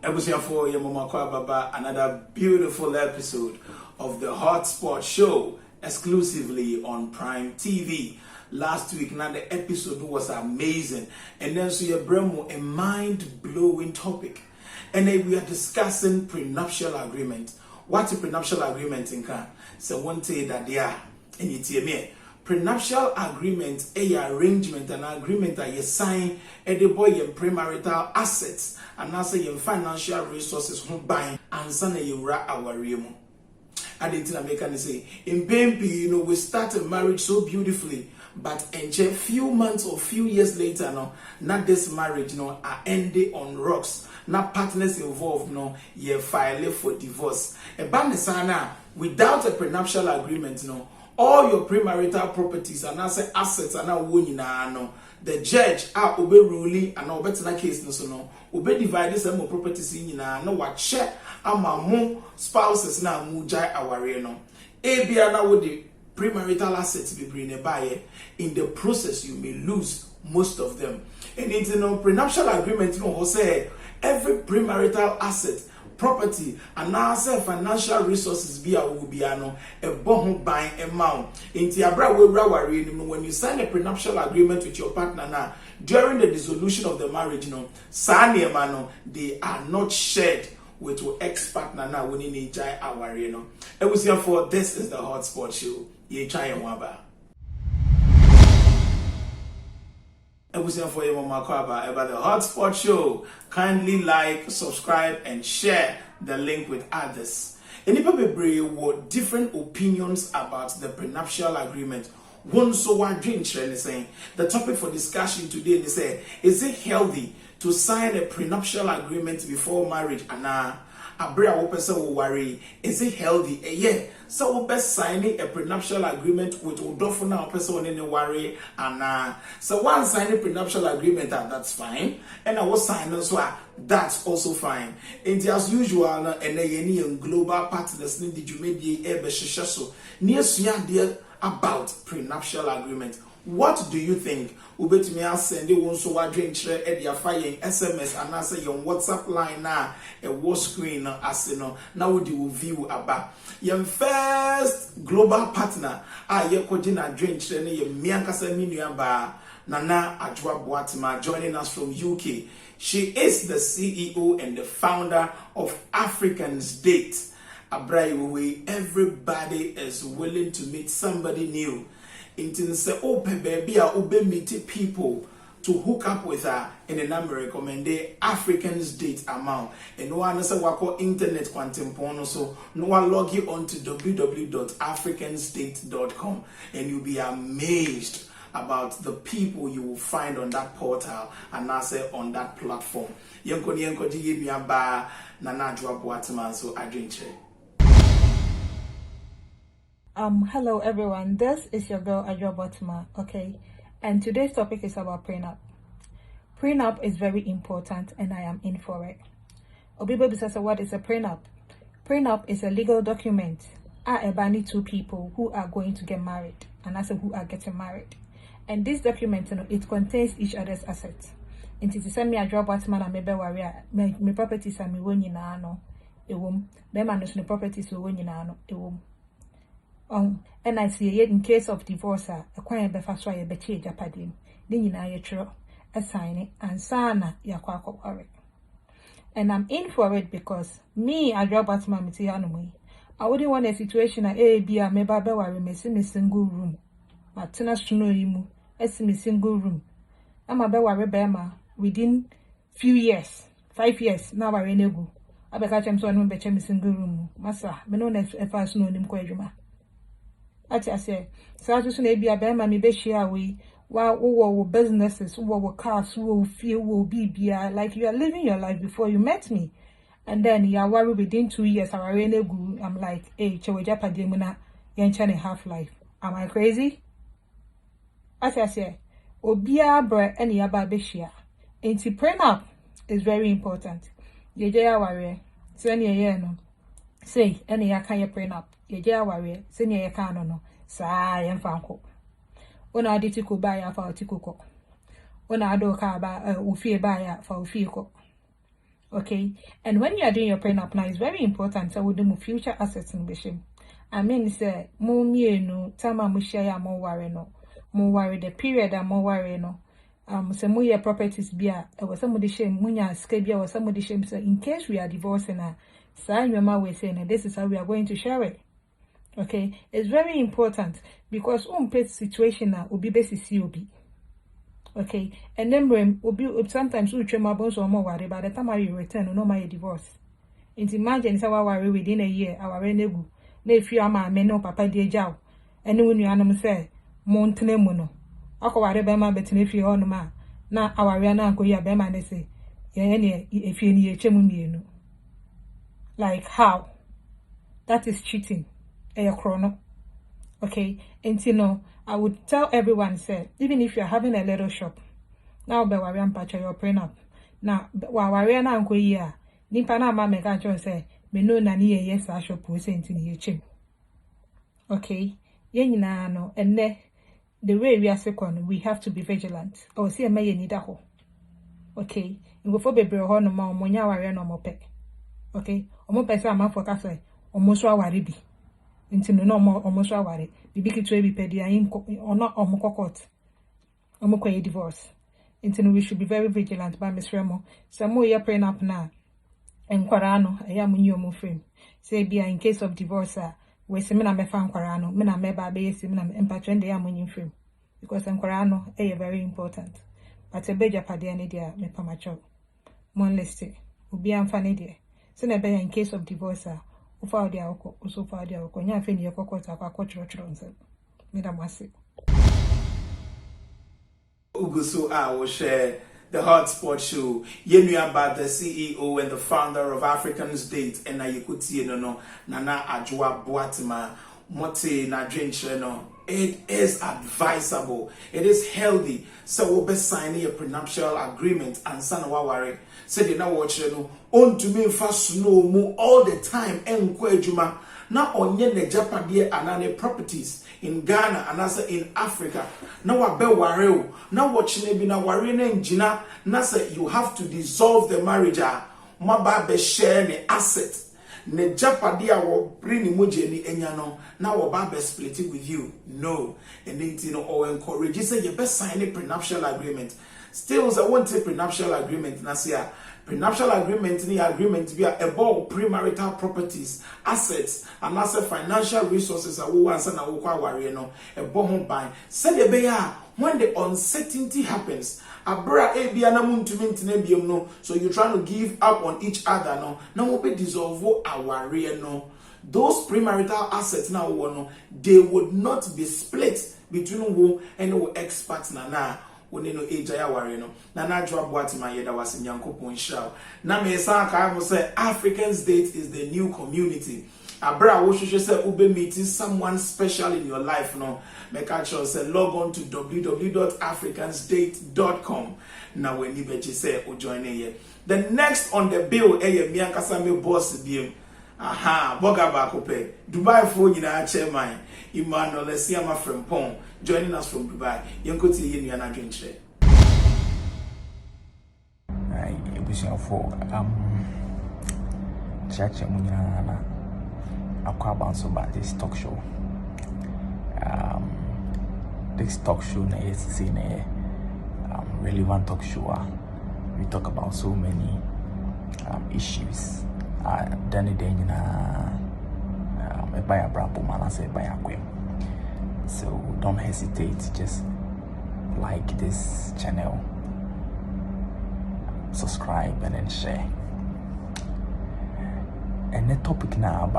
For another beautiful episode of the Hotspot show exclusively on Prime TV. Last week, now the episode was amazing, and then so you bring a mind-blowing topic, and then we are discussing prenuptial agreement. What's a prenuptial agreement in Can? So one say that they are, and it's me. Prenuptial agreement, a arrangement, an agreement that you sign the boy in premarital assets and also your financial resources who buy and son you ra our realm. I didn't American say in Baby, we started marriage so beautifully, but in a few months or few years later, not this marriage, are ending on rocks. Not partners involved, you file for divorce. A banisana without a prenuptial agreement, all your premarital properties and assets are now winning. The judge are obe ruling and obe tena case no obe divide some properties in no what share amamu spouses na mu jai aware no ebia na wo the premarital assets be bring buy in the process you may lose most of them. And it's prenuptial agreement say every premarital asset, property, and also financial resources be a bohun buying amount. When you sign a prenuptial agreement with your partner now, during the dissolution of the marriage, they are not shared with your ex-partner now when you need our and we see for this is the Hotspot show. You try and waba. For about the Hotspot show, kindly like, subscribe, and share the link with others. Any people with different opinions about the prenuptial agreement. One so one dream saying the topic for discussion today they say, is it healthy to sign a prenuptial agreement before marriage? Is it healthy? Yeah. So we best signing a prenuptial agreement with Udofuna person in the worry and so one signing prenuptial agreement that's fine, and I was signing so that's also fine. And as usual, and any global partners did you maybe ever so near dear about prenuptial agreement. What do you think? Ubet me send you one so I drink share at your fire SMS and answer your WhatsApp line now a war screen as now would you view about your first global partner your coordinate drink share your miankasa minion bar Nana Ajwa Boatima joining us from UK. She is the CEO and the founder of Africans Date. Abraiwe, everybody is willing to meet somebody new. Intin say open baby obe meet people to hook up with her in an America recommend Africans Date amount. And no one say wako internet quantum porno, so no one log you on to www.africansdate.com and you'll be amazed about the people you will find on that portal and also on that platform. Yenko give me a bar nana drop waterman so I drink it. Hello everyone, this is your girl Adra Botma, okay? And today's topic is about prenup. Prenup is very important and I am in for it. Obibo says, what is a prenup? Prenup is a legal document about two people who are going to get married and also who are getting married. And this document, it contains each other's assets. And to send me Adra Botma and maybe warrior, my properties are me when you know, a womb, them and no properties will when you know, a womb. And I see in case of divorce, a quiet befaswa ye betche japadim. Then you know a sign it and sana yakwako worry. And I'm in for it because me I drop at my mitianui. I wouldn't want a situation at A B a meba worry me see me single room. Martina Snowimu, as me single room. I'm a bewa rebema within few years, 5 years, now I renegu. I became someone betche me single room. Massa, me no if I snow him quadruma. I say, so just maybe a bear, mammy, be share we while businesses, who cars, who feel will be like you are living your life before you met me. And then you are worried within 2 years. I'm like, hey, Chawajapa Demuna, Yanchan half life. Am I crazy? As I say, Obia bre any ababeshia. Ain't prenup is very important. Yejaya warrior, send your no. Say, any yakaya prenup. Yeja warrior, senior yakano no, sigh and fanko. Ona ditiko buy for tikuko. Ona do ka ba ufie buy for ufiko. Okay, and when you are doing your prenup now, it's very important. So we do future assets in Bishop. I mean, say more no time I'm share more worry no, more worry the period I'm more worry no. Some more properties be was somebody shame munya scabia or somebody shame. So in case we are divorcing, sign your mouth saying, and this is how we are going to share it. Okay, it's very important because pet situation now will be basis COB. Okay, and then when sometimes we try my bones or more worry by the time I return, no my divorce. And imagine if I worry within a year, our renegu, if you are my men, no papa dear jow, and when you animal say, Montenemono. Ako worry by my betting if you on ma. Now our Riana go ya bema they say, if you need a chemumiano. Like how? That is cheating. A chrono. Okay, and I would tell everyone, say, even if you're having a little shop, now be worry and patch your prenup. Now, while worry na go here, Nimpana mamma can say, me no nani yes, I shall put in your chin. Okay, yenina no, and the way we are second, we have to be vigilant. Or see a may need a hole. Okay, and before be bro no more, monya worry no more peck. Okay, almost by some man for cafe, almost worry be. Into no more almost worry. Bibi kitwe bi pedi ayin or not omokokot. Omokwe divorce. Into we should be very vigilant by Miss Remo. Some more year prenup now. And Quarano, I am new mo frame. Say be in case of divorce, we semina me fan Quarano, mena me baby semina empatren de am frame. Because Quarano are very important. But a beja padiani dear me pamacho. Mon liste. Ubi am fanny dear. Send a bear in case of divorce. Ufa dia oko usofa dia oko nya fe ni yekokota kwa kochrochro nse mida mwasi Ugusu I will share the Hotspot show. Yenu about the CEO and the founder of African's Date and Ayikuti no Nana Ajwa Boatima Mote na drink no. It is advisable. It is healthy. So we'll be signing a prenuptial agreement and son of our said they now watch no on to me fast snow mo all the time and kwejuma now on the Japan and properties in Ghana and also in Africa. Now I be worry. Now watching be na worry na Gina. Now say you have to dissolve the marriage. Ma be share the asset. Ne Japadi will bring emoji enyano. Now we'll be split it with you. No, and then or encourage you say you best sign a prenuptial agreement. Still, I want a prenuptial agreement. Nasia prenuptial agreement ni agreement be about premarital properties, assets, and also financial resources. I will answer na ukwa worry no a home buy. Say the beya when the uncertainty happens. Abra ebia na muntu mintine biom no, so you're trying to give up on each other no. Now we be dissolve our no. Those premarital assets now no, they would not be split between who and who ex-partner na. When no age ya worry no. Na na drop what my yeda was in Yankopon show. Na me sa ka mo say African's Date is the new community. Abra wo should say ube meeting someone special in your life no. Make sure say log on to www.africansdate.com. Now when you bet you say o join here. The next on the bill me ankasa me boss biem. Aha, boga ba kope. Dubai for nyina chairman Emmanuel Esiama from Pong joining us from Dubai. Yenkoti ye nua na dwenche. Ai, ebusia for church munyana na akwa bounce about this talk show. This talk show na is in a relevant talk show. We talk about so many issues. Danny Dana by a brabo man, I say by a queen. So don't hesitate, just like this channel, subscribe, and then share. And the topic now,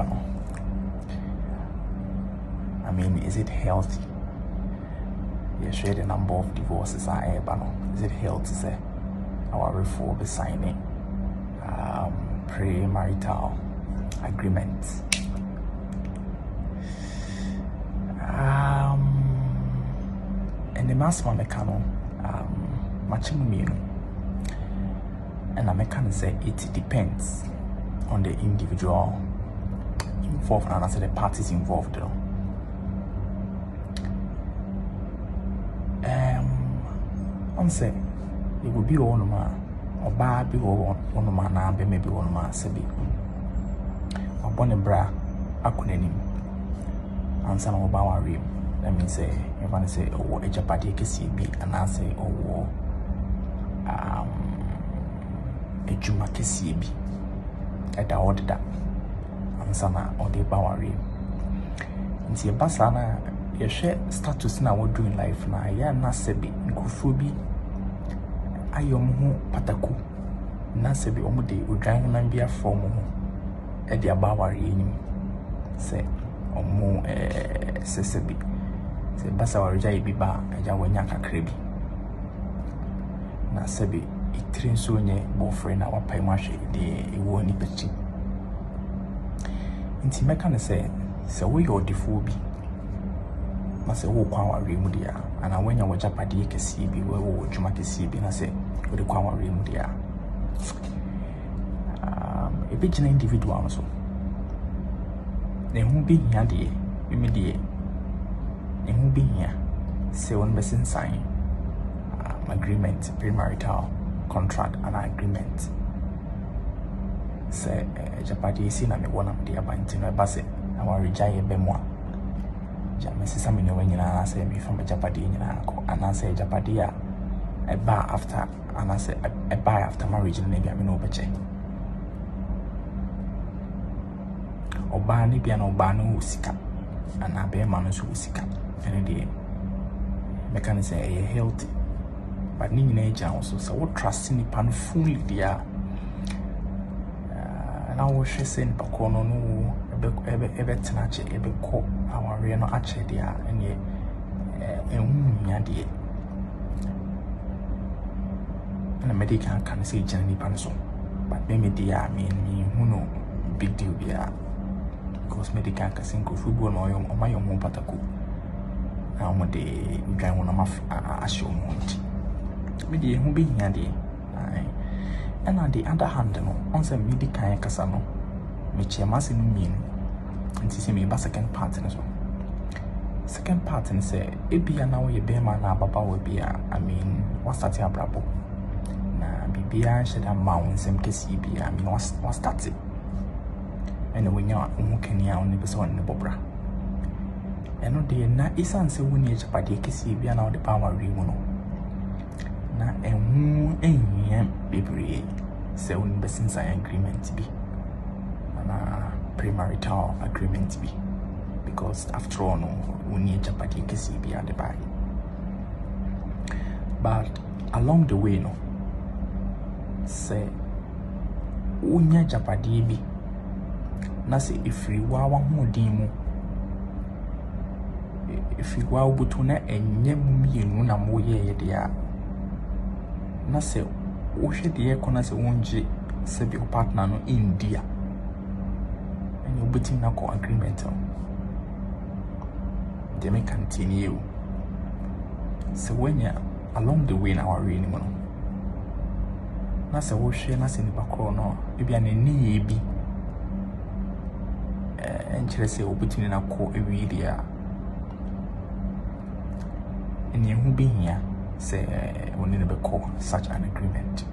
I mean, is it healthy? You share the number of divorces are able. Is it healthy? Say our reform is signing premarital agreements. And the mass mechano matching me. And I can say it depends on the individual involved and also the parties involved. I'm saying it would be all man oba bi wo ono ma na be maybe ono ma sabi abone bra akonanim ansa na oba wa rem let me say if I say oh ejapade kesi bi ana say oh ejuma kesi bi eda odda ansa na ode ba wa rem nti e basa na ye hwe status na wo do in life na ya na sabi nkufu bi ayom ho pataku na sebi omude odwan honan bia from ho e dia ba ware enim se omu sesebi se basa ware ja ibi ba aja wanya kakra bi na sebi itrin so nye boyfriend na wapai ma hwe de ewo ni pechi nti meka ne se we your defobi na se wo kwa ware mu dia ana wanya wajapade kesi bi wo dwuma kesi bi na se wo de kwa ware mu dia a big individual so ne hu bi hia de me de ne hu bi hia se won be sign agreement premarital contract and agreement se japadi si na me wona me de abanti no ba se na wa rejaye be mo ja me sesa me ne wanyina na se me fa me japadi nyina ko ana se japadi a eba after ana se eba after marriage na bia me no beche oba ni bia na oba no usika ana be ma no so usika ene de mechanic say e healthy but ni nyina eja also so what trust ni pan fully dia na wo hwe sen pakono no ebe tenache ebe ko aware no ache dia ene nya de na medical can say jani pan so but me dia me who no big deal dia because medical can say go football no yom oma yom pataku na mo de dwan wona ma asho mo nti me de hu be hia de and on the other hand no on say medical kasa no me chema se no mean nti se me ba second part no so second part and say ebia na wo ye be ma na baba wo bia I mean what start abrabo na bibia sheda mounsem kesi bia I mean what start it and when you umukenia on the person ne bobra eno de na isan se woni echapade kesi bia na wo de power ri mu no na enhu enhia bebre se woni besin sign agreement bi na premarital agreement bi because after all no woni echapade kesi bia de buy but along the way no say unya japade bi na se ifri wa hodin mu ifri wa obutu na enye mu mienu na mo ye de a na se wo hwe de ekona se wonje se bi partner no India and obuti na ko agreement they may continue so when you along the way na wa re ni mo no na se wo hwe na se ni bakro no bibia na ni bi enchere se obuti na ko ewi dia eni hu bi hia say we need to call such an agreement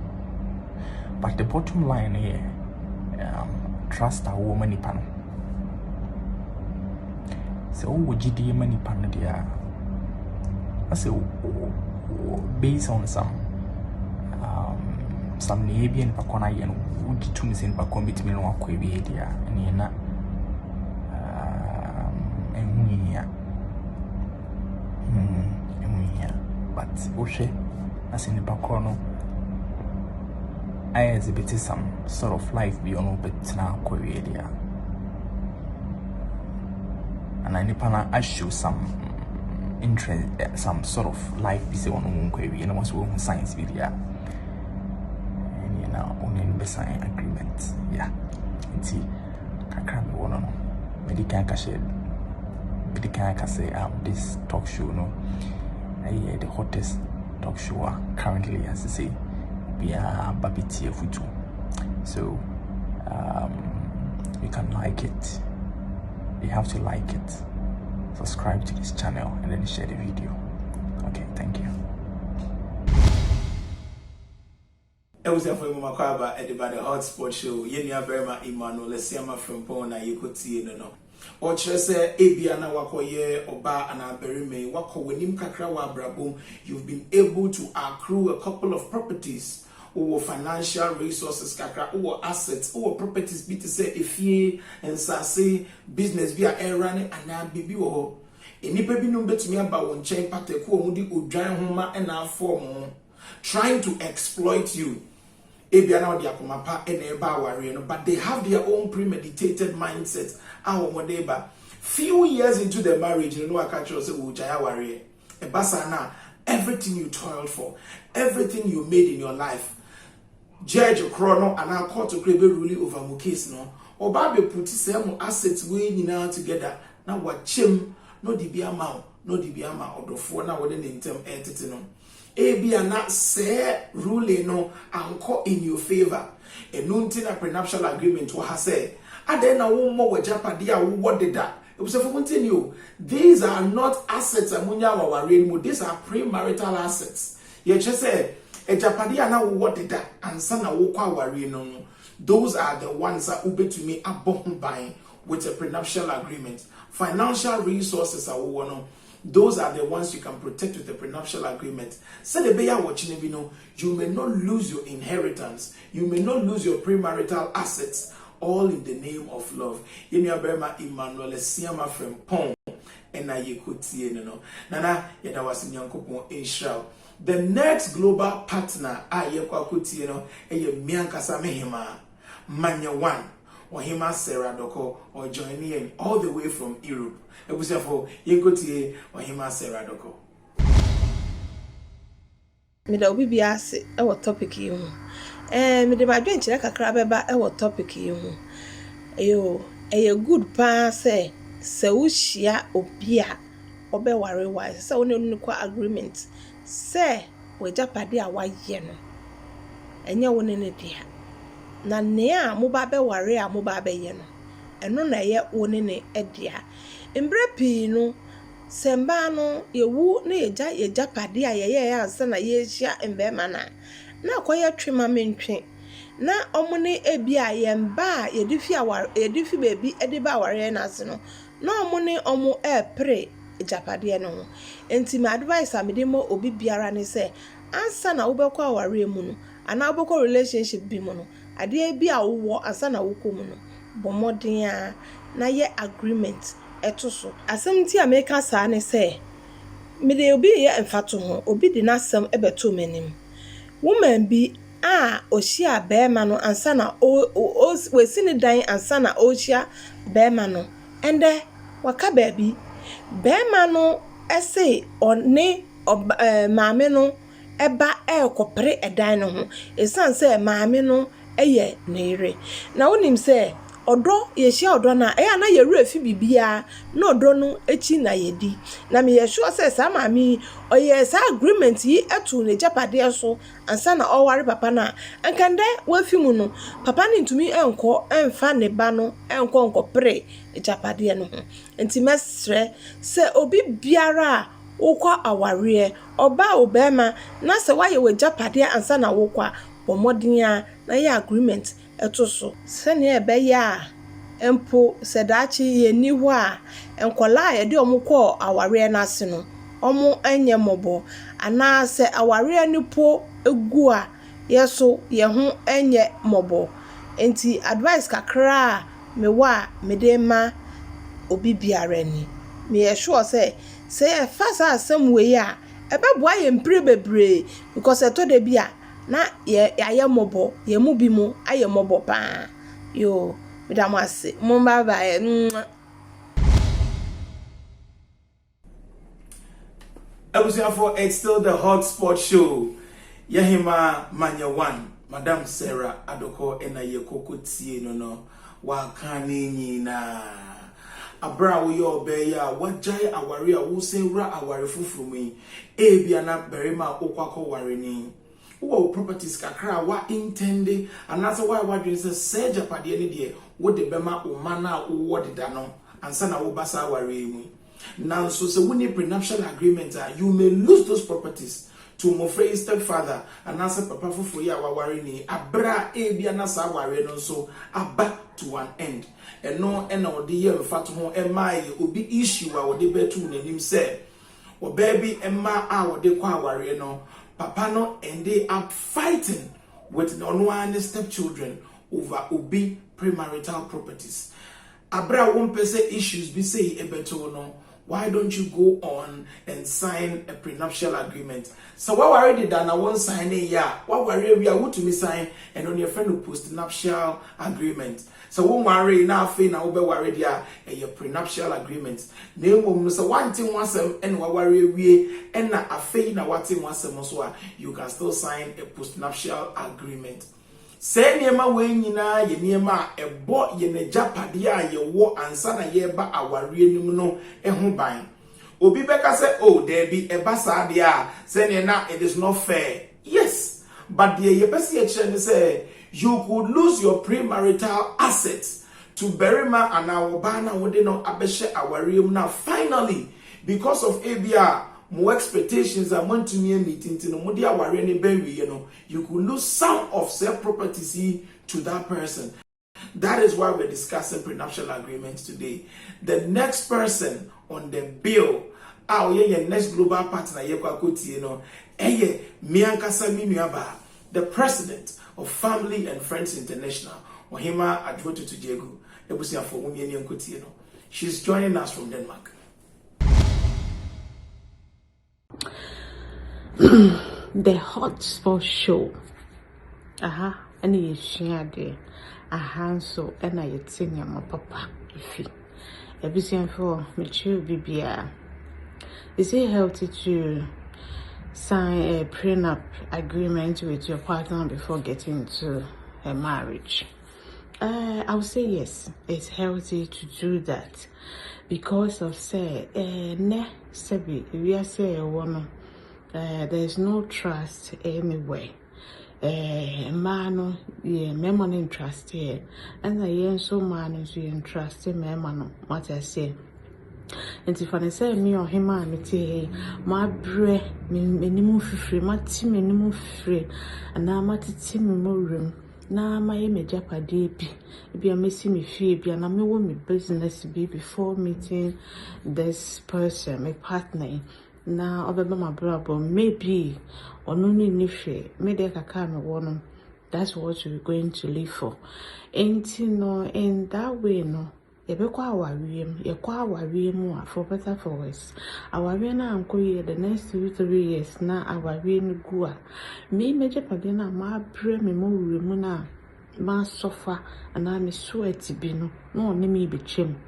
but the bottom line here trust a woman ipan so would you money pan dia I say based on some Nebian pakona yen would to miss in pakomit me no akwe dia and na but Oshe as in the background I exhibited some sort of life beyond but now area and I nipana I show some interest some sort of life be on query and was one science video and you know only in the sign agreement yeah it's I can't go on medical cashet medical say this talk show no the hottest talk show currently as I say we are Babiti Futu so you can like it you have to like it subscribe to this channel and then share the video okay thank you was for Mama Kwaba at the Hotspot show. Yenya Berma Emmanuel Siama from Pona Yukoti no. Or Chese Ebiana Wakoye Oba and Aberime Wako Wenim Kakrawa Brabum, you've been able to accrue a couple of properties or financial resources kakra or assets or properties be to say if ye and say business via air running and now bibi wo. Enipa bi no betumi aba won chen pateku omudi odwan homa and na form trying to exploit you. Ebia na odi akoma pa e na eba aware no, but they have their own premeditated mindset. Awo modeba few years into the marriage you know aka say wo jaya aware. E basa na everything you toiled for, everything you made in your life, judge chrono and our court to crave ruling over mo case no. Oba be put some assets we nyina together. Na wachim no dibiama odofo na wode ne ntem entity no ebia na say ruling no anko in your favor enunti na prenuptial agreement wo ha say ade na wo mo wajapade a wo deda ebusefo continue. These are not assets amunya waware mu, these are premarital assets. Ye che say ejapade na wo deda ansa na wo kwa aware no, those are the ones that ubetumi abon by with a prenuptial agreement. Financial resources are one. Those are the ones you can protect with a prenuptial agreement. So the beya watching you may not lose your inheritance, you may not lose your premarital assets, all in the name of love. Yemi Aberma Emmanuel Siama from Pong and I could see no. Nana yada was in Yankopon Israel. The next global partner could see no e Mianka Samehima Manya one. Or hima Sarah Doko or joining in all the way from Europe. It was therefore Yegotie or hima Sarah Doko. Me da obi biase e wo topic yi ho. Me de ma dwenche kakra beba e wo topic yi ho. Eye good pa say wo hia obi a obeware wise say woni no kwa agreement say we japade a waye no. Enye woni ne dia. Na nea mo ba be ware a mo ba be ye no eno na ye woni ne edia embre pi no semba no yewu na yeja pade a ye ansa na ye hia embema na akoye twema mentwe na omune ebia ye mba a yedifi bebi ede ba ware na ase no na omune omo pre ejapade no ho enti my advice amedemo obi biara ne say ansa na wo be kwa ware mu no ana wo be kwa relationship bi mu no ade bi a wo asa na wo komu no bomoden a na ye agreement etoso asem ti ameka saa ne say me de obi ye emfato ho obi di nasem ebeto manim woman bi a ohia beema no ansa na we sini dan ansa na ohia beema no ende waka baabi beema no ese one maame no eba ekopre edan no ho esan say maame no eye nere na wonim say odo ye hia odo na na ye refi bibia na odo no echi na yedi na me ye sure say sa maami oye sa agreement yi etu ne japade so ansa na oware papa na ankande wafi mu no papa ni ntumi enko emfa ne ba no enko pre japade no ho enti mesre say obi biara wokwa aware oba obema na se waye we japade ansa na wokwa bomodin a na ye agreement etoso sene ebe ya empo sedachi ye ni ho a enkola ye de omukọ aware na ase no omo anye mobo ana se aware ni po egu a yeso ye ho anye mobo enti advice kakra me wa me de ma obi biara ni me ye sure say fasa asem we ya ebeboa ye mpre bebre because eto de bia na ye ayemobo ye mu bi mu ayemobo pa yo madam ase mo ba ba It's still the Hotspot show. Yahima Manya one, Madam Sarah Adoko ena ye kokotie no wa kani na abra wo yo be ya wajai aware a wo se ra aware fufuru mi e bia na berima okwakọ ware ni wo properties kakra wa intende anasa wa dwen se japade ni de wo de bema o mana wo de da no ansa na wo basa ware mu nanso se woni prenuptial agreement you may lose those properties to mofrey stepfather and answer papa fufu ya waware ni abra ebia na sa ware no so aba to an end eno ena odi ye mfato ho emai obi issue a odi betu nanim say o baby emma a odi kwa ware no papa no ended up fighting with the only stepchildren over obi premarital properties. Abra won pese issues be say ebeto no. Why don't you go on and sign a prenuptial agreement? So what already done, I won't sign it, yeah. What we are to me sign and on your friend who post nuptial agreement. So won't worry now, fee now be worried yeah, your prenuptial agreement. Name so one thing once and what worry we and na a fee now what thing once you can still sign a post nuptial agreement. Say niema we nyina ye niema ebo ye ne japade a ye wo ansa na ye ba aware nim no ho ban obi beka say oh there be eba sa de a say ne na it is not fair. Yes, but the ye pese ye kire say you could lose your premarital assets to berima and awoba na wode no abehye aware nim na finally because of ABR more expectations are meant to me meeting to no more aware any baby, you could lose some of self property to that person. That is why we're discussing prenuptial agreements today. The next person on the bill, your next global partner, the president of Family and Friends International, Ohima Advoto Tujegu, she's joining us from Denmark. The Hotspot show. And you share there. So and I sing my papa if everything for mature BBR. Is it healthy to sign a prenup agreement with your partner before getting into a marriage? I would say yes, it's healthy to do that because of say we are say one. There's no trust anywhere. Man, yeah, money trust here, and I so man is you trust him, man. What I say, and if I say me or him, I'm say, my bre, minimum free, my team minimum free, and now my team more room. Now my image up a day be a missing me fee, and I'm a business be before meeting this person, my partner. Now, over my brother, maybe or no need maybe I can one. That's what we're going to live for. Ain't no in that way, no. You be kwa worry more for better for worse. Our na uncle here the next 2-3 years now our no go. Me major padena ma pray me more remuna ma suffer and I'm sweaty bino. No, me be chim.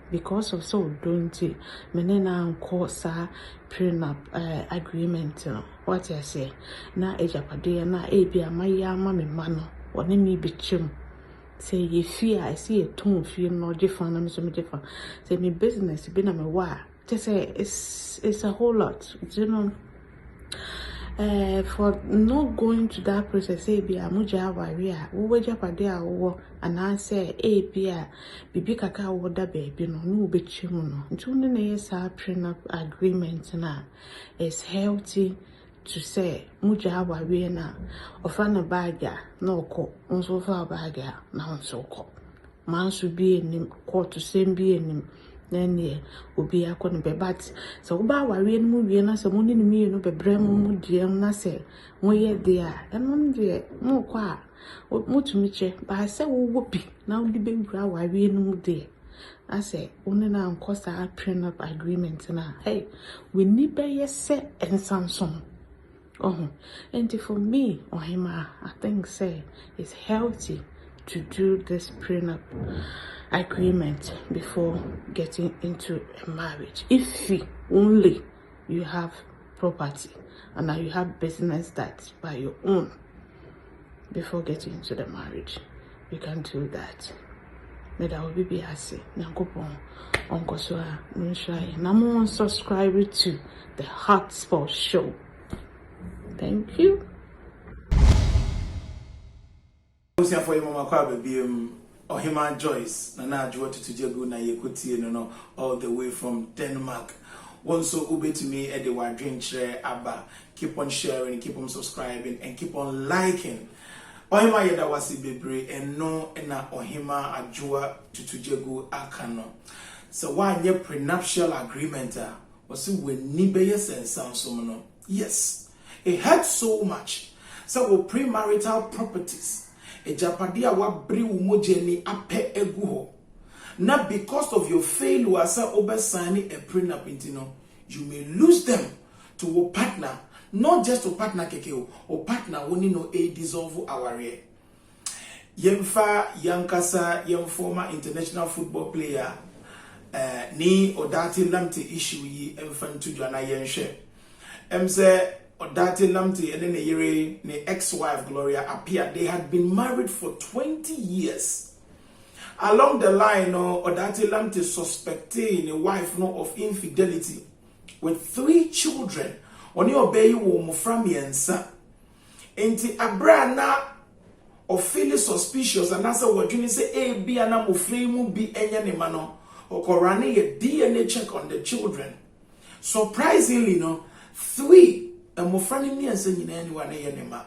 Because of so don't it, menena cause prenup agreement. What I say na ejapade na ebia mayama me mano or me be chim. Say ye fear I see a tone feel no different and so different. Say me business been a me wa. Just say it's a whole lot. For not going to that process, be a muja waria, who japadea or and I say, bia, bibi kaka water baby, no be chimuno. Tuning a yes, our prenup agreement now is healthy to say, muja waria na, or fan a bagger, no co, on so far bagger, now so called. Man should be in him, court to same be in him. Then yeah, will be a corner but so about worry and movie and as a money me no be brem dear na say, one year there, and one dear, no qua, what more to meet you, but I say, whoopee, now the baby brow worry and move there. I say, only now cost our prenup agreement now. Hey, we need by yes set and Samsung. Oh, and for me or him, I think say it's healthy to do this prenup agreement before getting into a marriage. If only you have property and now you have business that's by your own before getting into the marriage, you can do that. But I will be asking Uncle Soa, Namo subscribe to the Hotspot show. Thank you. For your mama, Ohima Joyce, Nana Advoto Tujegu na Yekuti, all the way from Denmark. so ube to me at the drink share abba. Keep on sharing, keep on subscribing, and keep on liking. Ohima yeda wasi bebre and no ena ohima ajua tutujegu akano. So why nye prenuptial agreement was when nibeye sense no. Yes, it had so much. So we premarital properties. A japadia wa bri umojeni ape eguho. Not because of your failure as over signing a prenup intino, you may lose them to a partner, not just a partner kekeo, or partner only no a dissolve our year. Yemfa Yankasa, yem former international football player, ni odati lamte issue yi emfan to Joanna Yenshe. Say odati lamte and then a year ne ex-wife Gloria appeared. They had been married for 20 years. Along the line, Odati Lamte suspecting a wife of infidelity with 3 children. Oni obey wo muframi and son. Enti abrana of feeling suspicious and answer what you say be ana mufrimu be enya ne mano or korane a DNA check on the children. Surprisingly, 3 mufrani ni and saying anyone yenema.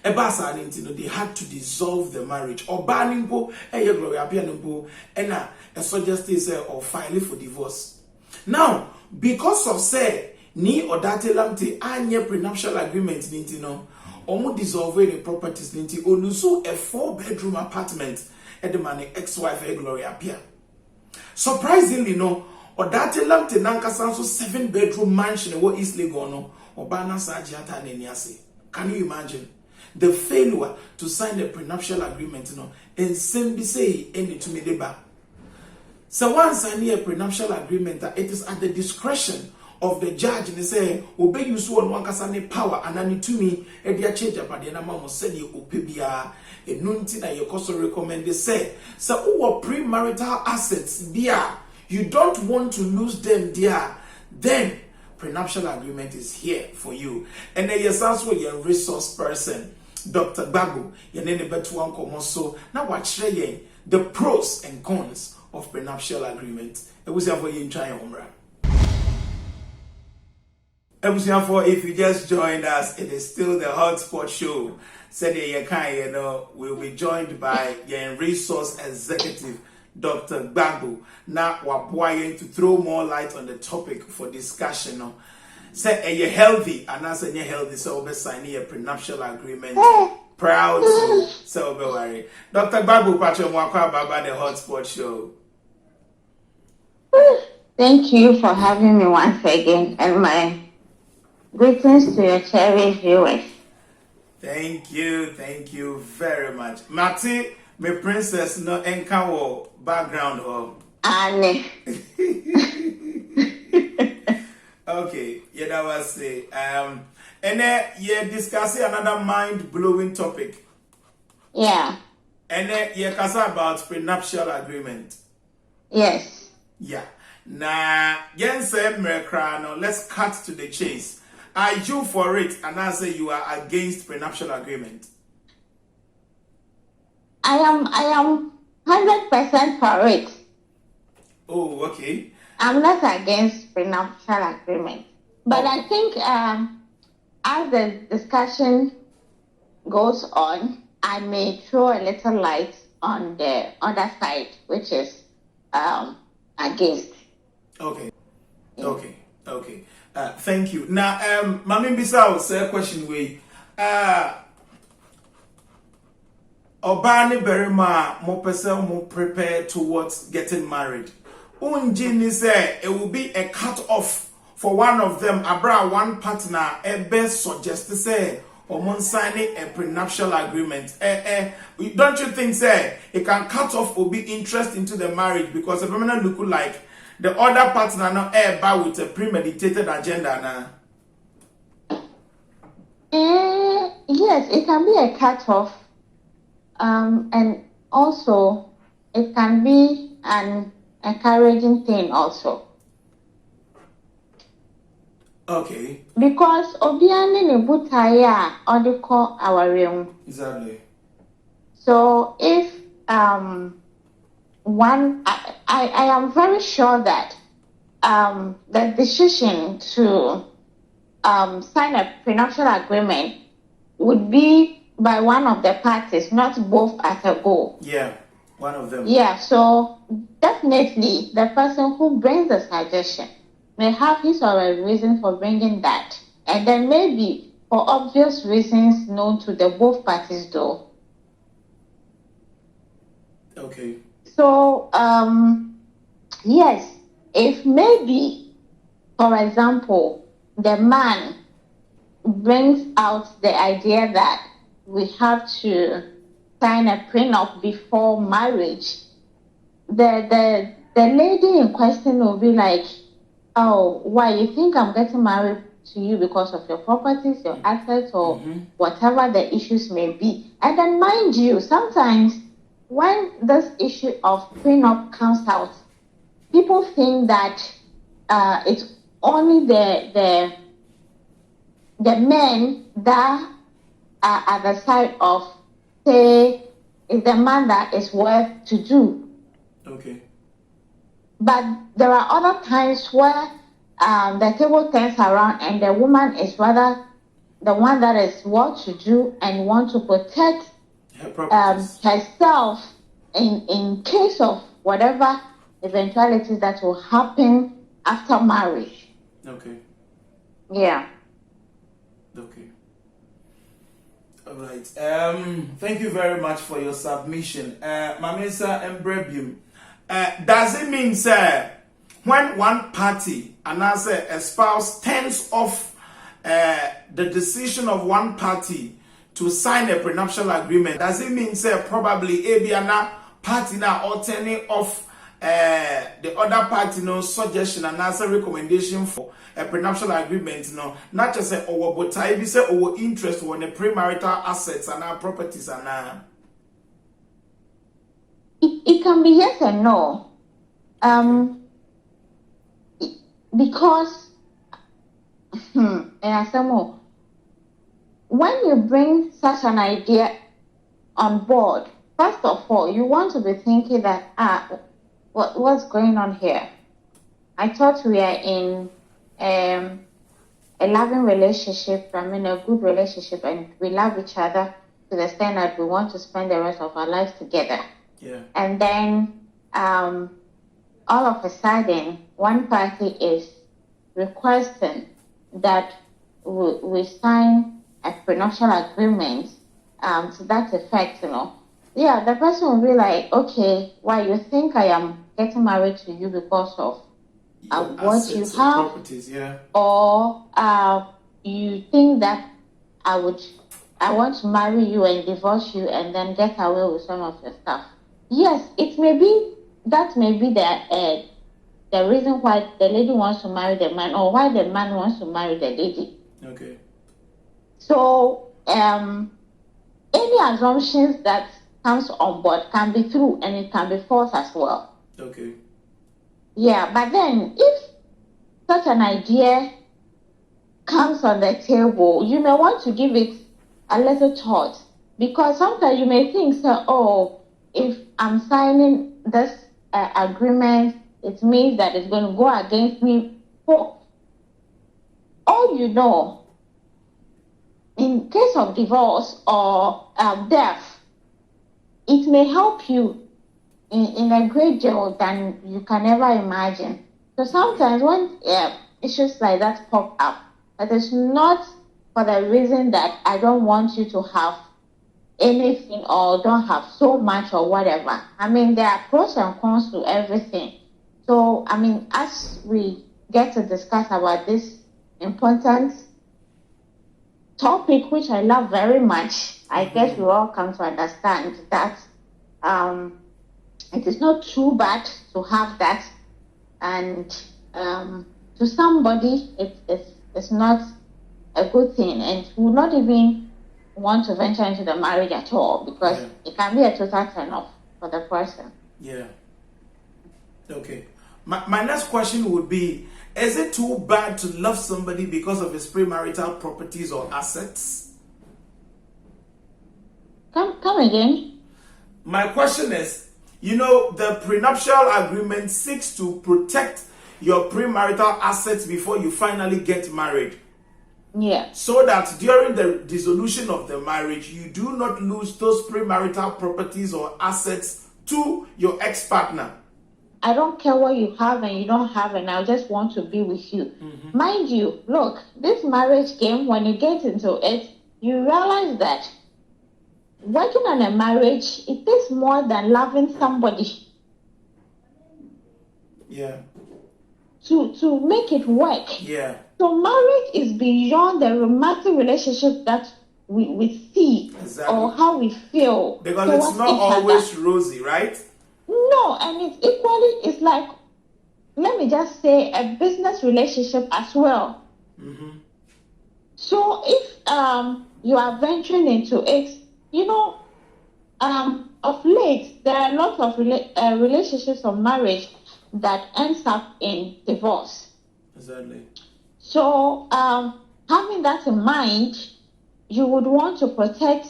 Ebasa nintino they had to dissolve the marriage. Or banimpo Gloria Pianimpo and a suggestion say or filing for divorce. Now, because of say ni odate lamte anye prenuptial agreement nintino, omu dissolve the properties ninti olusu a 4-bedroom apartment at the man ex-wife Gloria Pia. Surprisingly, odate lamte nanka sanso 7-bedroom mansion wo East Legono or bana sajiata neniase. Can you imagine? The failure to sign the prenuptial agreement, and same say any to me deba. So once I need a prenuptial agreement, it is at the discretion of the judge, and they say, obey you so on one kasane power, and I need to me, and they change up at the number said you opebia, a nuntina, you also recommend they say, so who premarital assets, dear, you don't want to lose them, dear, then prenuptial agreement is here for you. And then your sounds with your resource person. Dr. Bago, your name betu anko so now watch the pros and cons of prenuptial agreement. It was for you in try umra. If you just joined us, it is still the Hotspot show. Said we'll be joined by your resource executive, Dr. Bago. Now we're to throw more light on the topic for discussion. Say you're healthy, and I say you're healthy, so we'll sign a prenuptial agreement. Proud to so be worry. Dr. Babu Patrick Mwakwa Baba the Hotspot show. Thank you for having me once again, and my greetings to your cherished viewers. Thank you very much. Mati, my princess no enkawo background or Anne. Okay, yeah, that was it. And then you're discussing another mind-blowing topic. Yeah. And then you're talking about prenuptial agreement. Yes. Yeah. Now, let's cut to the chase. Are you for it? And I say you are against prenuptial agreement. I am 100% for it. Oh, okay. I'm not against prenuptial agreement, but I think as the discussion goes on, I may throw a little light on the other side, which is against. Okay. Okay. Okay. Thank you. Now, Mami Bisa will say a question way. Obani Berima more person more prepared towards getting married. Unjini say it will be a cut off for one of them. Abra one partner a best suggest to say or signing a prenuptial agreement. Don't you think say it can cut off or be interest into the marriage because if women look like the other partner now by with a premeditated agenda now? Yes, it can be a cut off, and also it can be an encouraging thing also. Okay. Because obiane ne butaya or they call our realm. Exactly. So if one I am very sure that the decision to sign a prenuptial agreement would be by one of the parties, not both as a go. Yeah, one of them. Yeah, so definitely the person who brings the suggestion may have his or her reason for bringing that. And then maybe for obvious reasons known to the both parties though. Okay. So, yes, if maybe, for example, the man brings out the idea that we have to sign a prenup before marriage, the lady in question will be like, oh, why, you think I'm getting married to you because of your properties, your assets, or whatever the issues may be. And then mind you, sometimes when this issue of prenup comes out, people think that it's only the men that are at the side of, say, is the man that is worth to do. Okay. But there are other times where the table turns around and the woman is rather the one that is what to do and want to protect herself in case of whatever eventualities that will happen after marriage. Okay. Yeah. Okay. All right. Thank you very much for your submission. Mamisa Embrebium. Does it mean, sir, when one party and as a spouse turns off the decision of one party to sign a prenuptial agreement, does it mean, sir, probably Abiana party now or turning off the other party no suggestion and as a recommendation for a prenuptial agreement, no, not just say or but I be say or interest on the premarital assets and our properties and It can be yes and no. Because when you bring such an idea on board, first of all, you want to be thinking that what's going on here? I thought we are in a loving relationship, a good relationship, and we love each other to the extent that we want to spend the rest of our lives together. yeah. And then all of a sudden, one party is requesting that we sign a prenuptial agreement to that effect, Yeah, the person will be like, okay, why you think I am getting married to you because of what you have, properties, yeah. or you think that I want to marry you and divorce you and then get away with some of your stuff. Yes, that may be the reason why the lady wants to marry the man, or why the man wants to marry the lady. Okay. So any assumptions that comes on board can be true and it can be false as well. Okay. Yeah, but then if such an idea comes on the table, you may want to give it a little thought, because sometimes you may think, if I'm signing this agreement, it means that it's going to go against me. For all you know, in case of divorce or death, it may help you in a great deal than you can ever imagine. So sometimes when issues like that pop up, it is not for the reason that I don't want you to have anything or don't have so much or whatever. There are pros and cons to everything. So, as we get to discuss about this important topic, which I love very much, I guess we all come to understand that it is not too bad to have that, and to somebody it's not a good thing, and will not even want to venture into the marriage at all, because it can be a total turn off for the person. Yeah. Okay. My next question would be, is it too bad to love somebody because of his premarital properties or assets? Come again. My question is, the prenuptial agreement seeks to protect your premarital assets before you finally get married. Yeah. So that during the dissolution of the marriage, you do not lose those premarital properties or assets to your ex-partner. I don't care what you have and you don't have, and I just want to be with you. Mind you, look, this marriage game, when you get into it, you realize that working on a marriage, it takes more than loving somebody. Yeah. To make it work. Yeah. So marriage is beyond the romantic relationship that we see or how we feel. Because it's not always rosy, right? No, and it's equally, it's like, let me just say, a business relationship as well. So if you are venturing into it, you know, of late, there are lots of relationships of marriage that ends up in divorce. Exactly. So having that in mind, you would want to protect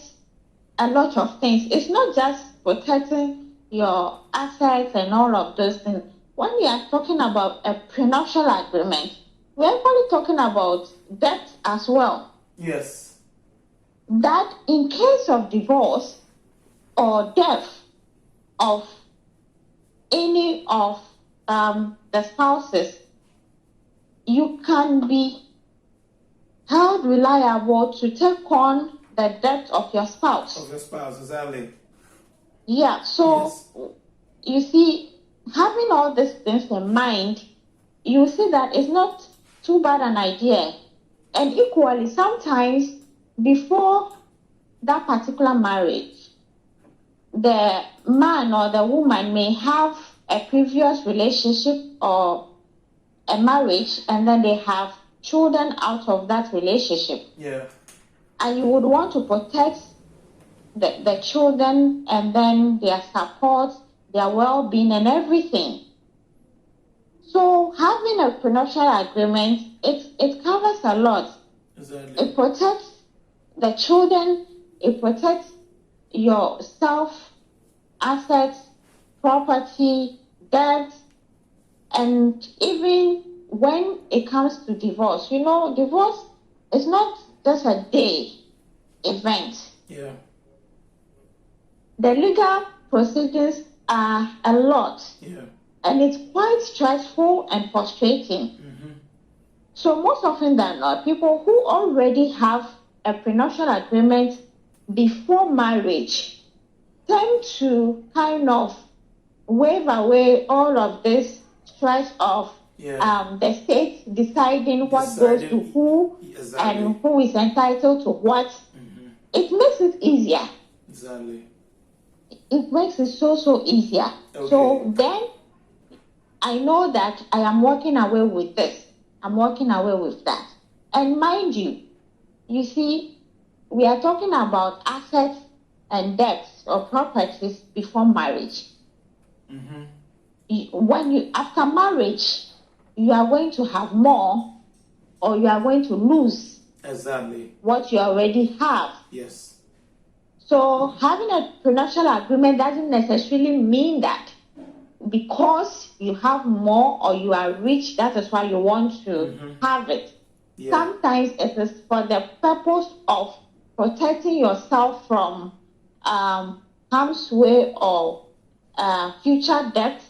a lot of things. It's not just protecting your assets and all of those things. When we are talking about a prenuptial agreement, we're actually talking about debt as well. Yes. That in case of divorce or death of any of the spouses, you can be held reliable to take on the debt of your spouse. Of your spouse, exactly. Yeah, so yes. You see, having all these things in mind, you see that it's not too bad an idea. And equally, sometimes before that particular marriage, the man or the woman may have a previous relationship or a marriage, and then they have children out of that relationship. Yeah. And you would want to protect the children and then their support, their well-being and everything. So having a prenuptial agreement, it covers a lot. Exactly. It protects the children, it protects yourself, assets, property, debt, and even when it comes to divorce, you know, divorce is not just a day event. Yeah. The legal proceedings are a lot. Yeah. And it's quite stressful and frustrating. So most often than not, people who already have a prenuptial agreement before marriage tend to kind of wave away all of this stress of the state deciding what goes to who and who is entitled to what. It makes it easier. Exactly. It makes it so easier. Okay. So then I know that I am walking away with this. I'm walking away with that. And mind you, you see, we are talking about assets and debts or properties before marriage. When after marriage, you are going to have more or you are going to lose what you already have. Yes. So having a prenuptial agreement doesn't necessarily mean that because you have more or you are rich, that is why you want to have it. Yeah. Sometimes it is for the purpose of protecting yourself from harm's way or future debt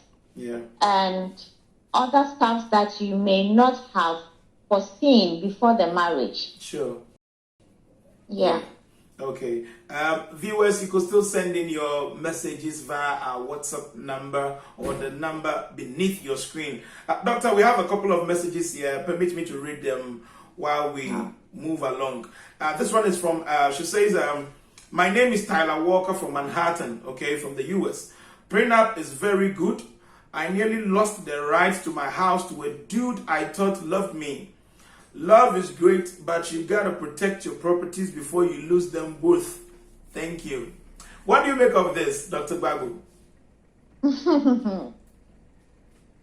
and other stuff that you may not have foreseen before the marriage. Sure. Yeah. Okay. Viewers, you could still send in your messages via our WhatsApp number or the number beneath your screen. Doctor, we have a couple of messages here. Permit me to read them while we move along. This one is from, she says, my name is Tyler Walker from Manhattan, okay, from the US. Prenup is very good. I nearly lost the rights to my house to a dude I thought loved me. Love is great, but you gotta protect your properties before you lose them both. Thank you. What do you make of this, Dr. Bagu?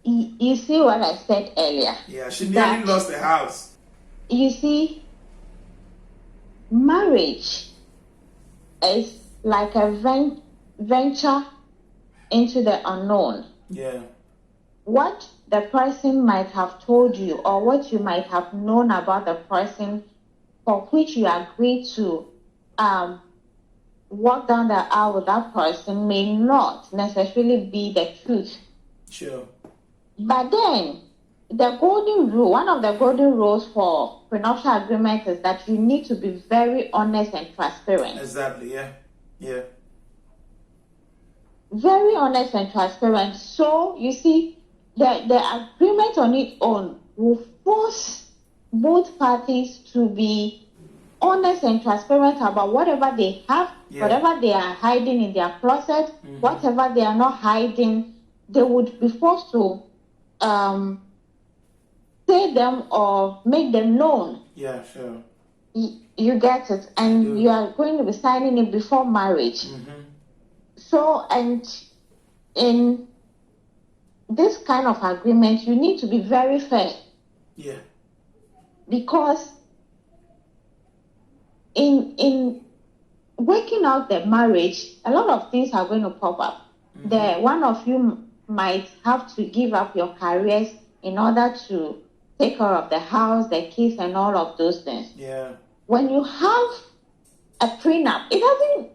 You see what I said earlier? Yeah, she nearly lost the house. You see, marriage is like a venture into the unknown. Yeah. What the person might have told you or what you might have known about the person for which you agree to walk down the aisle with that person may not necessarily be the truth. Sure. But then, the golden rule, one of the golden rules for prenuptial agreement is that you need to be very honest and transparent. Exactly, yeah. Yeah. Very honest and transparent. So, you see, the agreement on its own will force both parties to be honest and transparent about whatever they have, whatever they are hiding in their closet, whatever they are not hiding, they would be forced to say them or make them known. Yeah, sure. You get it, and you are going to be signing it before marriage. So, and in this kind of agreement, you need to be very fair. Yeah. Because in working out the marriage, a lot of things are going to pop up. One of you might have to give up your careers in order to take care of the house, the kids, and all of those things. Yeah. When you have a prenup, it doesn't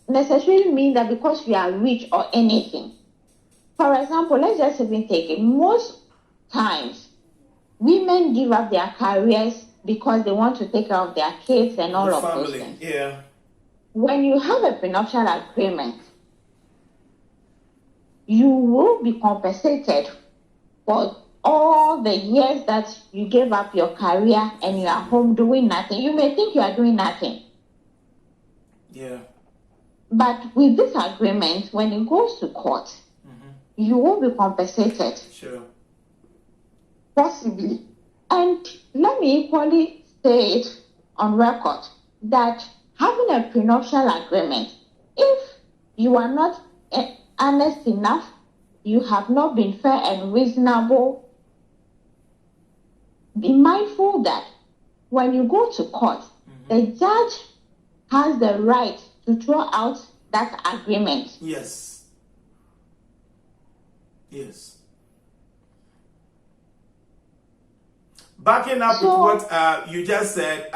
necessarily mean that because you are rich or anything. For example, let's just even take it. Most times, women give up their careers because they want to take care of their kids and all of those things. Yeah. When you have a prenuptial agreement, you will be compensated for all the years that you gave up your career and you are home doing nothing. You may think you are doing nothing. Yeah. But with this agreement, when it goes to court, you will be compensated. Sure. Possibly. And let me equally say it on record that having a prenuptial agreement, if you are not honest enough, you have not been fair and reasonable, be mindful that when you go to court, the judge has the right to throw out that agreement. Yes. Yes. Backing up with what you just said,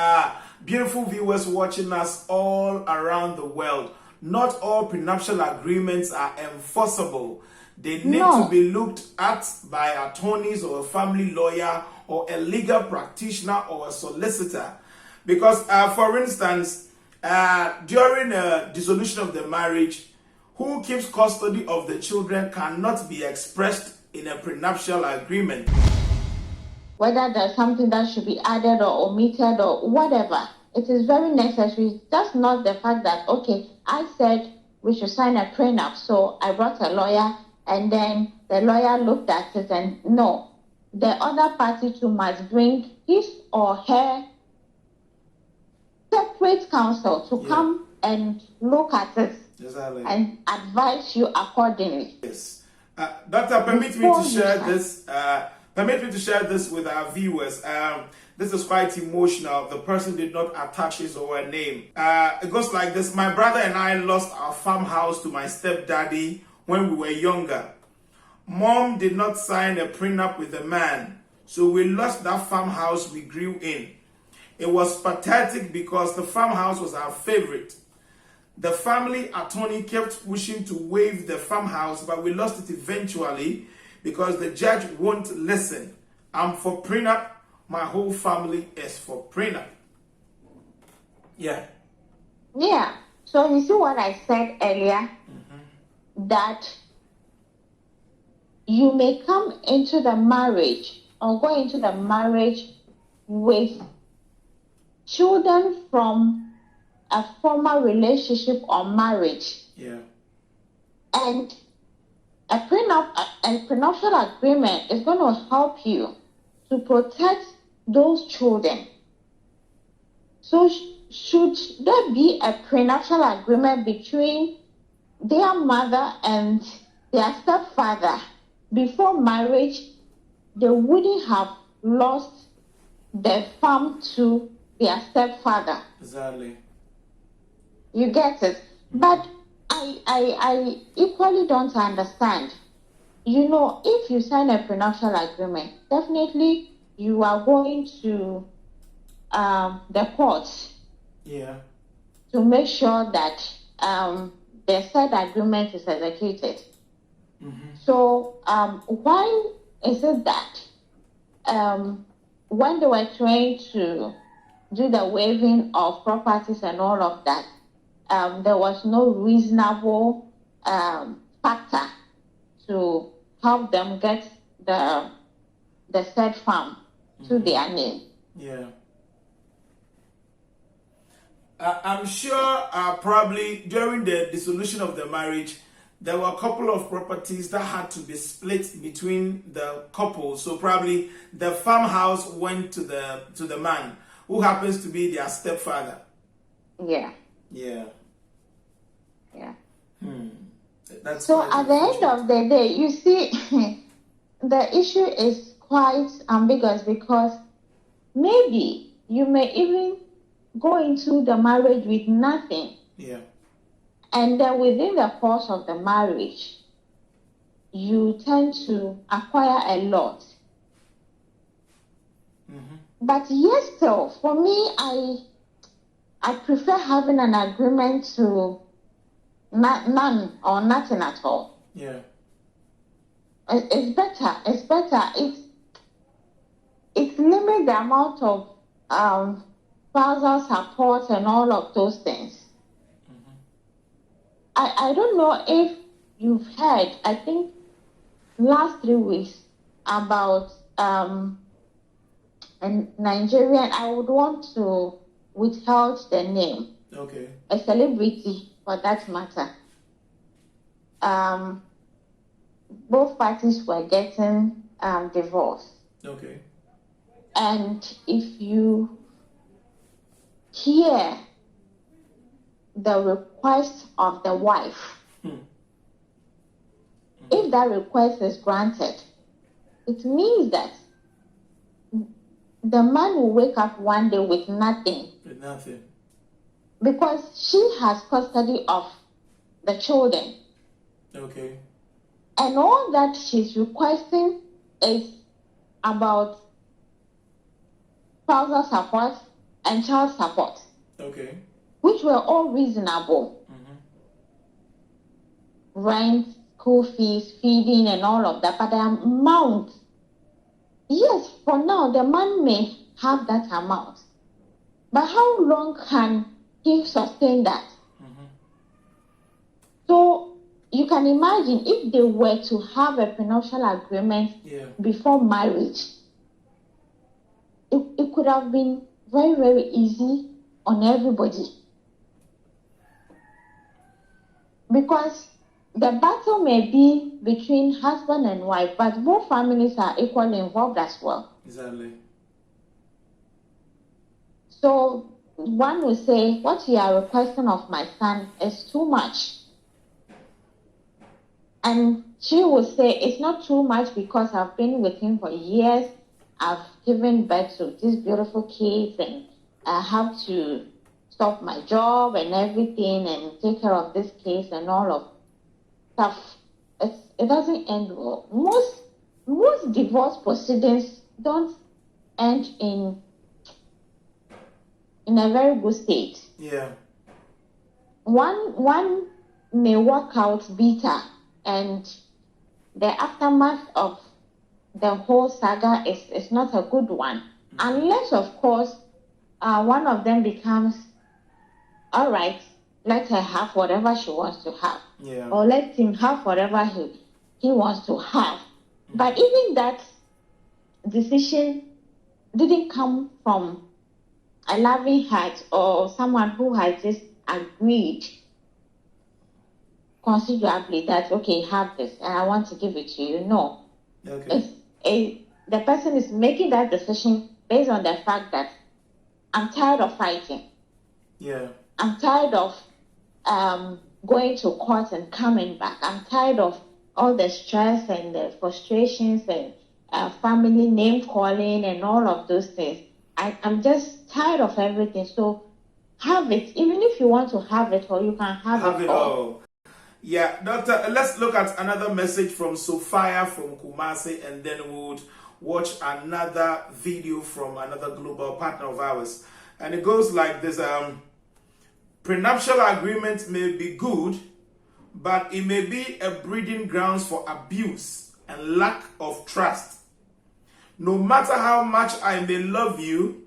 beautiful viewers watching us all around the world, not all prenuptial agreements are enforceable. They need to be looked at by attorneys or a family lawyer or a legal practitioner or a solicitor. Because, for instance, during a dissolution of the marriage, who keeps custody of the children cannot be expressed in a prenuptial agreement. Whether there's something that should be added or omitted or whatever, it is very necessary. That's not the fact that, okay, I said we should sign a prenup, so I brought a lawyer and then the lawyer looked at it and no, the other party too must bring his or her separate counsel to come and look at it and advise you accordingly. Yes. Doctor, permit me to share this. Permit me to share this with our viewers. This is quite emotional. The person did not attach his or her name. It goes like this. My brother and I lost our farmhouse to my stepdaddy when we were younger. Mom did not sign a prenup with the man, so we lost that farmhouse we grew in. It was pathetic because the farmhouse was our favorite. The family attorney kept wishing to waive the farmhouse, but we lost it eventually because the judge won't listen. I'm for prenup. My whole family is for prenup. Yeah. Yeah. So you see what I said earlier? That you may come into the marriage or go into the marriage with children from a former relationship or marriage. Yeah. And a prenuptial agreement is going to help you to protect those children. So should there be a prenuptial agreement between their mother and their stepfather before marriage, they wouldn't have lost the farm to their stepfather. Exactly. You get it? But I equally don't understand if you sign a prenuptial agreement, definitely you are going to the courts to make sure that the said agreement is executed. So why is it that when they were trying to do the waiving of properties and all of that, there was no reasonable factor to help them get the said farm to their name. Yeah. I'm sure probably during the dissolution of the marriage, there were a couple of properties that had to be split between the couple. So probably the farmhouse went to the man who happens to be their stepfather. Yeah. Yeah. Yeah. That's so at the end of the day, you see, the issue is quite ambiguous because maybe you may even go into the marriage with nothing. Yeah. And then within the course of the marriage, you tend to acquire a lot. But yes, still, for me, I prefer having an agreement to none or nothing at all. Yeah. It's better. It's better. It limits the amount of spousal support and all of those things. I don't know if you've heard, I think last 3 weeks, about a Nigerian, I would want to withhold the name. Okay. A celebrity, for that matter. Both parties were getting divorced. Okay. And if you hear the request of the wife, if that request is granted, it means that the man will wake up one day with nothing. With nothing. Because she has custody of the children. Okay. And all that she's requesting is about spousal support and child support. Okay. Which were all reasonable. Rent, school fees, feeding, and all of that. But the amount, yes, for now, the man may have that amount. But how long can he sustain that? So you can imagine if they were to have a prenuptial agreement before marriage, it could have been very, very easy on everybody. Because the battle may be between husband and wife, but both families are equally involved as well. Exactly. So one will say, what you are requesting of my son is too much. And she will say, it's not too much because I've been with him for years. I've given birth to these beautiful kids and I have to stop my job and everything and take care of this case and all of stuff. It doesn't end well. Most divorce proceedings don't end in a very good state. Yeah. One may work out bitter, and the aftermath of the whole saga is not a good one. Unless, of course, one of them becomes, all right, let her have whatever she wants to have. Yeah. Or let him have whatever he wants to have. But even that decision didn't come from a loving heart or someone who has just agreed considerably that, okay, have this and I want to give it to you. No. Okay. The person is making that decision based on the fact that I'm tired of fighting. Yeah. I'm tired of going to court and coming back. I'm tired of all the stress and the frustrations and family name calling and all of those things. I'm just tired of everything. So have it, even if you want to have it, or you can have it all. Yeah, Doctor, let's look at another message from Sophia from Kumasi, and then we'll watch another video from another global partner of ours. And it goes like this: prenuptial agreement may be good, but it may be a breeding grounds for abuse and lack of trust. No matter how much I may love you,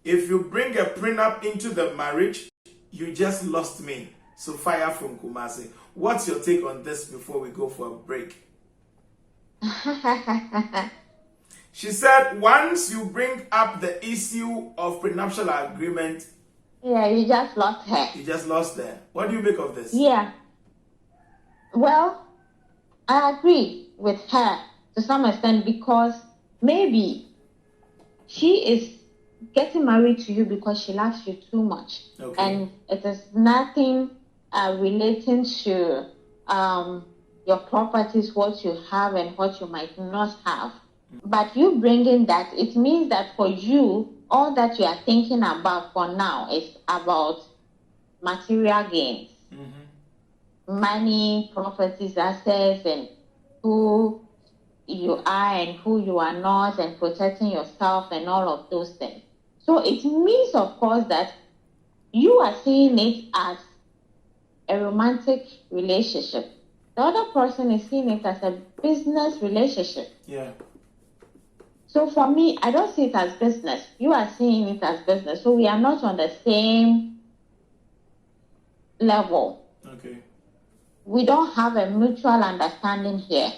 if you bring a prenup into the marriage, you just lost me. Sophia from Kumasi. What's your take on this before we go for a break? She said, once you bring up the issue of prenuptial agreement, Yeah, you just lost her. you just lost her. What do you make of this? Yeah. Well, I agree with her to some extent because maybe she is getting married to you because she loves you too much. Okay. And it is nothing relating to your properties, what you have and what you might not have. But you bringing that, it means that for you, all that you are thinking about for now is about material gains. Money, properties, assets, and who you are and who you are not, and protecting yourself and all of those things. So it means, of course, that you are seeing it as a romantic relationship. The other person is seeing it as a business relationship. Yeah. So for me, I don't see it as business. You are seeing it as business. So we are not on the same level. Okay. We don't have a mutual understanding here.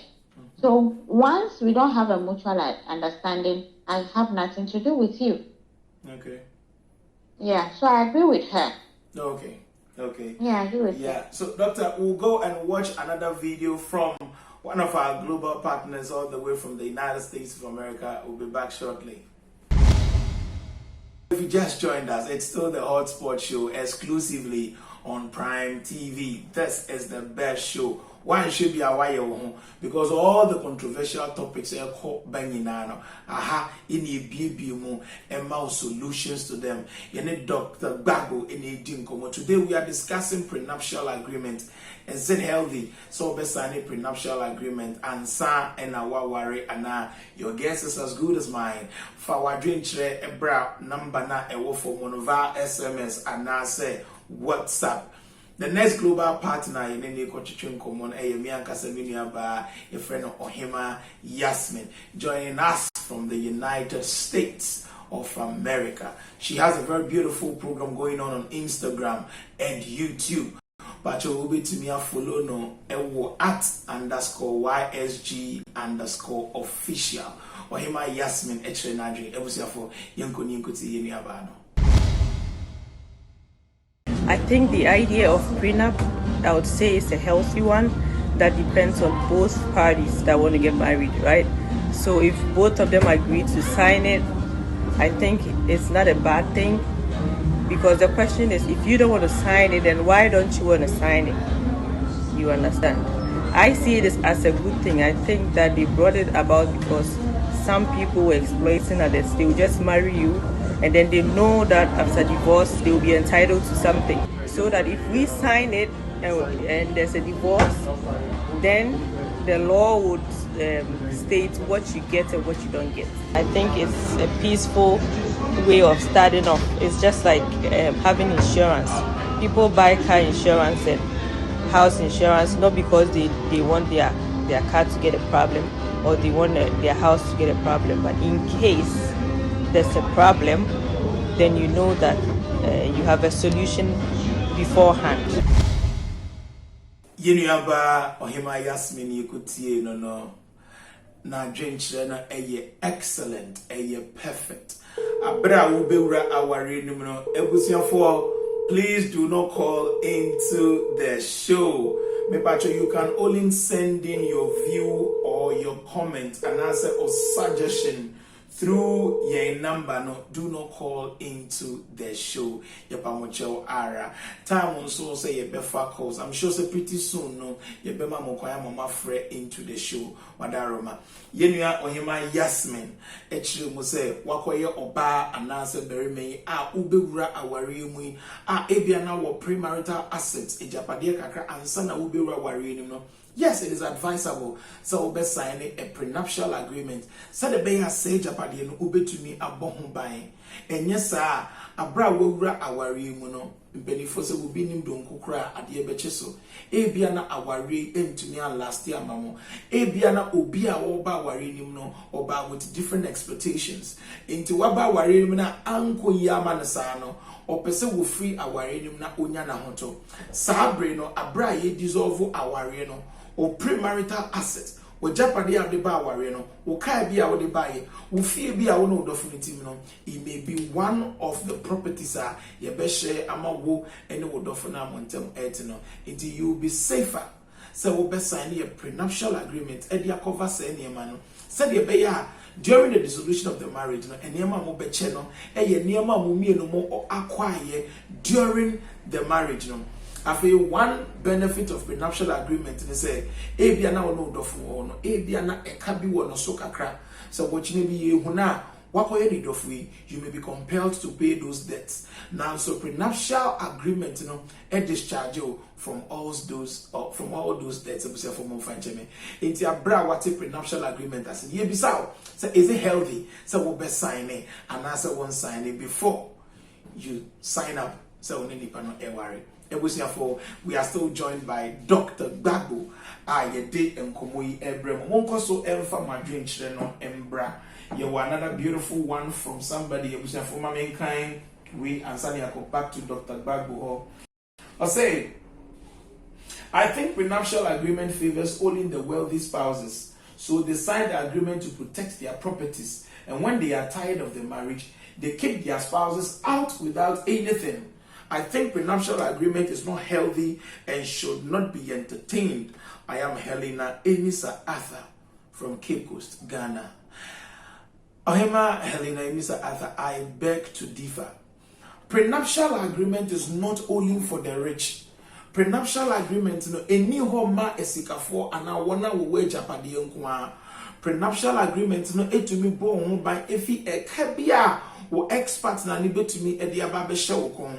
So once we don't have a mutual understanding, I have nothing to do with you. Okay. Yeah, so I agree with her. Okay. Okay. Yeah, I agree with her. Yeah. So, Doctor, we'll go and watch another video from one of our global partners all the way from the United States of America. We'll be back shortly. If you just joined us, it's still the Hotspot show exclusively on Prime TV. This is the best show. Why should be aware because all the controversial topics are called Banyinano. Aha, in a and mouse solutions to them. In Dr. Bago in a Dinkomo. Today we are discussing prenuptial agreement. Is it healthy? So besani prenuptial agreement and sa and our worry and your guess is as good as mine. For our drink a bra number na a wo for monova SMS and I say WhatsApp. The next global partner in any constitution common Ayamian Casaminia Bar, a friend of Ohima Yasmin, joining us from the United States of America. She has a very beautiful program going on Instagram and YouTube. But you will be to me a follow no @_YSG_official. Ohima Yasmin Etrenadri, Ebusia for Yankoni Nkuti Yeniabano. I think the idea of prenup, I would say, is a healthy one that depends on both parties that want to get married, right? So if both of them agree to sign it, I think it's not a bad thing, because the question is, if you don't want to sign it, then why don't you want to sign it? You understand? I see it as a good thing. I think that they brought it about because some people were exploiting others. They will just marry you, and then they know that after divorce they will be entitled to something. So that if we sign it and there's a divorce, then the law would state what you get and what you don't get. I think it's a peaceful way of starting off. It's just like having insurance. People buy car insurance and house insurance not because they want their car to get a problem or they want their house to get a problem, but in case there's a problem, then you know that you have a solution beforehand. Yenuaba Ohima Yasmin Yikutie no na dwenkyerɛ no excellent, perfect. Abra wo bewura aware nim no ebusiafo, please do not call into the show. Mepacho, you can only send in your view or your comment and answer or suggestion through your number, no, do not call into the show. Yapamocho ara. Time on so say your befa calls. I'm sure say pretty soon, no, your bema mokoya mama fre into the show. Wadaroma. Yenuya ohima Yasmin. Echiri mo say wakoye oba anase very me ubewura awari mu ebia na wo premarital assets ejapade kakra ansa na ubewura awari no. Yes, it is advisable. So we sign a prenuptial agreement. So the bay has say Japadi no ube to me a bohum buying. And yes, sir, a bra wura awari muno. Benefose will be named Don Kukra at the Ebecheso. Ebiana awari to me last year, mamo. Ebiana obia oba wari nimno oba with different expectations. Into waba wari nimna anko yamanasano. Or person will free awari nimna unyana hoto. Sabre no abra ye dissolve awari no. Or premarital assets, or Japadi of the Bawareno, or Kaibia or the Baye, or Phoebe or no definitive. It may be one of the properties are Yabeshe, Amawo, and the Wodofana Montem Etino. Until you will be safer. So we'll be signing a prenuptial agreement. Edia cover say any man. Said ye beya during the dissolution of the marriage, and Yama mo becheno, and ye Niama mumie no more or acquire during the marriage. No. I feel one benefit of prenuptial agreement is say, Ebiana no dofu no, Ebiana ekabi no so kakra. So what you may be huna, wakoye dofu, you may be compelled to pay those debts. Now, so prenuptial agreement, discharge you from all those debts. For more fancheme. Into your bra what a prenuptial agreement as ye bisao. So is it healthy? So we'll be signing and answer one signing before you sign up. So we need to worry. We are still joined by Dr. Gbagbo. Yede enkomoyi ebrem. Wonko so emfa madwin chire no embra. You another beautiful one from somebody. Ebusia for mankind. We answer back to Dr. Gbagbo. I say, I think prenuptial agreement favors only the wealthy spouses. So they sign the agreement to protect their properties. And when they are tired of the marriage, they kick their spouses out without anything. I think prenuptial agreement is not healthy and should not be entertained. I am Helena Emisa Arthur from Cape Coast, Ghana. Ohema Helena Emisa Arthur, I beg to differ. Prenuptial agreement is not only for the rich. Prenuptial agreement, any homa esikafo anawana we Japadi nkwa. Prenuptial agreement, etumi bo ho by efi ekabia wo expert na ni betumi e dia ba be hye wokon.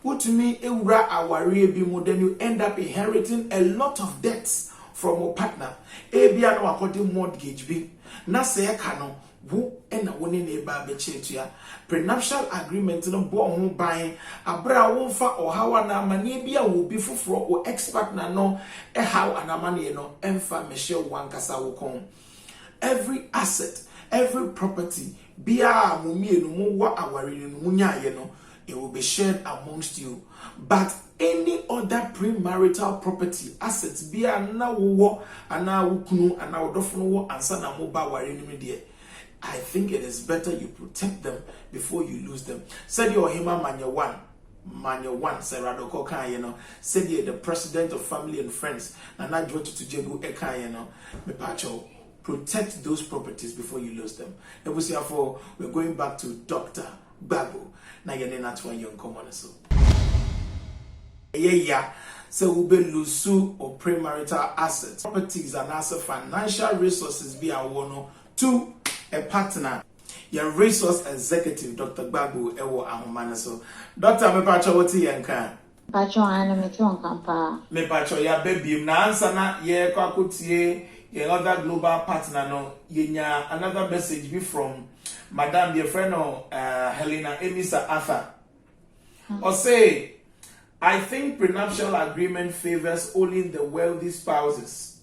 Utumi ewura aware bi mu, then you end up inheriting a lot of debts from your partner. Ebia no akodi mortgage bi. Na se eka no wo ena woni na eba be chetua. Prenuptial agreement no bo ho ban abra wo fa ohawa na amane bia wo bi foforo o expert na no how anamane no emfa mehye wankasa wokon. Every asset, every property bia mo mienu mo wa aware no munyaye no, it will be shared amongst you. But any other premarital property assets bia na wo ana wukunu ana wodofo wo ansa na mo ba ware ni de, I think it is better you protect them before you lose them. Said your hima manya one Serado Koka, said the president of family and friends, and I drew to Jegu Eka, me pacho. Protect those properties before you lose them. And we see therefore we're going back to Dr. Gbagbo. Now you're not one young common so. Yeah. So we be lose or premarital assets, properties, and also financial resources be our one to a partner. Your resource executive, Dr. Gbagbo, Ewo Ahumana. So, Dr. Me pacho wati yanka. Pacho ana me ti onkampa. Me pacho ya baby na answer na ye kwakutie. Another global partner, no, yenya another message be from Madame, dear friend, Helena Emisa Arthur. Or say, I think prenuptial agreement favors only the wealthy spouses.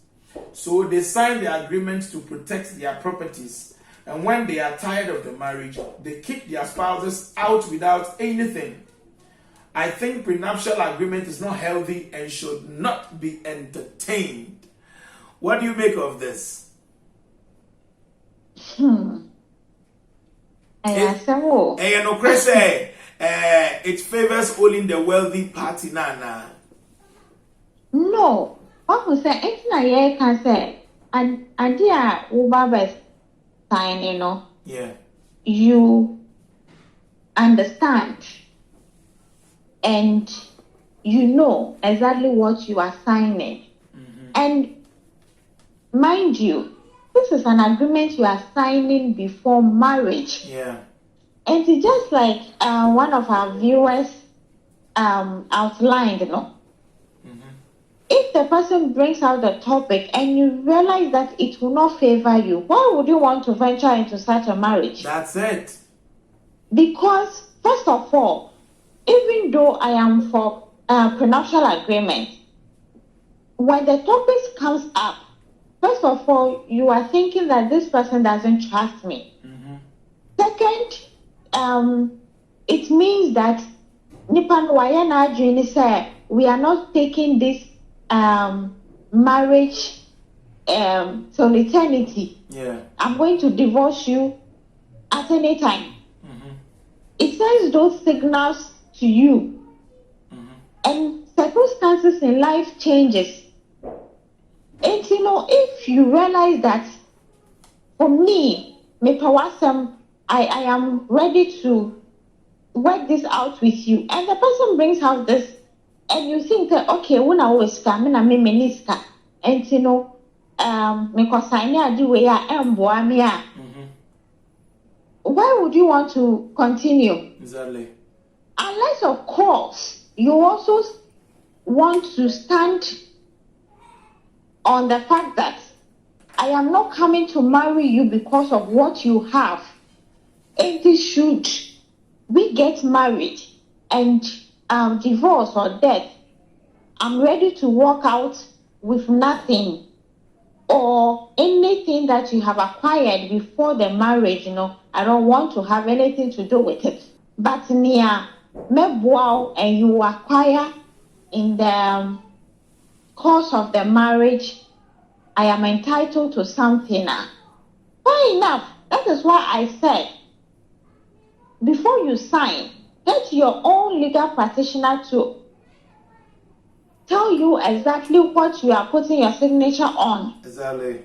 So they sign the agreement to protect their properties. And when they are tired of the marriage, they kick their spouses out without anything. I think prenuptial agreement is not healthy and should not be entertained. What do you make of this? It favors only the wealthy party, nana. No, what was say? It's not yet can say. And dear Ubabes sign, Yeah. You understand and you know exactly what you are signing. And mind you, this is an agreement you are signing before marriage. Yeah. And it's just like one of our viewers outlined, if the person brings out the topic and you realize that it will not favor you, why would you want to venture into such a marriage? That's it. Because, first of all, even though I am for prenuptial agreement, when the topic comes up, first of all, you are thinking that this person doesn't trust me. Second, it means that Nipan Wayana Juni said we are not taking this marriage till eternity. Yeah. I'm going to divorce you at any time. It sends those signals to you. And circumstances in life changes. And if you realize that for me, I am ready to work this out with you, and the person brings out this, and you think that okay, when I always come and me meniska, and because I know way I am boamia. Why would you want to continue? Exactly. Unless, of course, you also want to stand on the fact that I am not coming to marry you because of what you have. And should we get married and divorce or death, I'm ready to walk out with nothing or anything that you have acquired before the marriage. I don't want to have anything to do with it. But near mebwao and you acquire in the course of the marriage, I am entitled to something. Fair enough. That is why I said, before you sign, get your own legal practitioner to tell you exactly what you are putting your signature on. Exactly.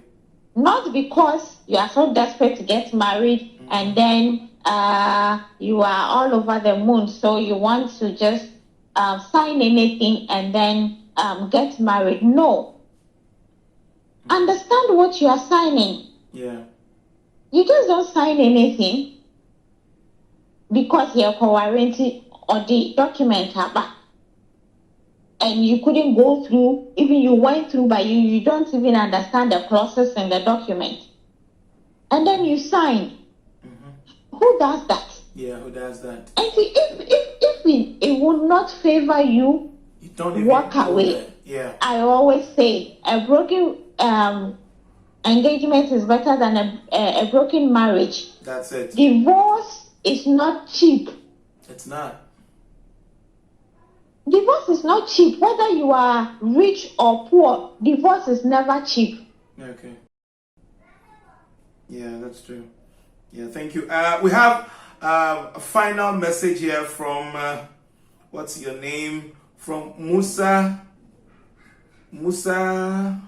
Not because you are so desperate to get married and then you are all over the moon, so you want to just sign anything and then get married. No. Understand what you are signing. Yeah. You just don't sign anything because you're co-warranty or the document and you couldn't go through, even you went through, but you don't even understand the clauses in the document. And then you sign. Who does that? Yeah, who does that? And if it would not favor you, don't even walk away. Yeah. I always say a broken engagement is better than a broken marriage. That's it. Divorce is not cheap. It's not. Divorce is not cheap. Whether you are rich or poor, divorce is never cheap. Okay. Yeah, that's true. Yeah, thank you. We have a final message here from, what's your name? From Musa. Musa,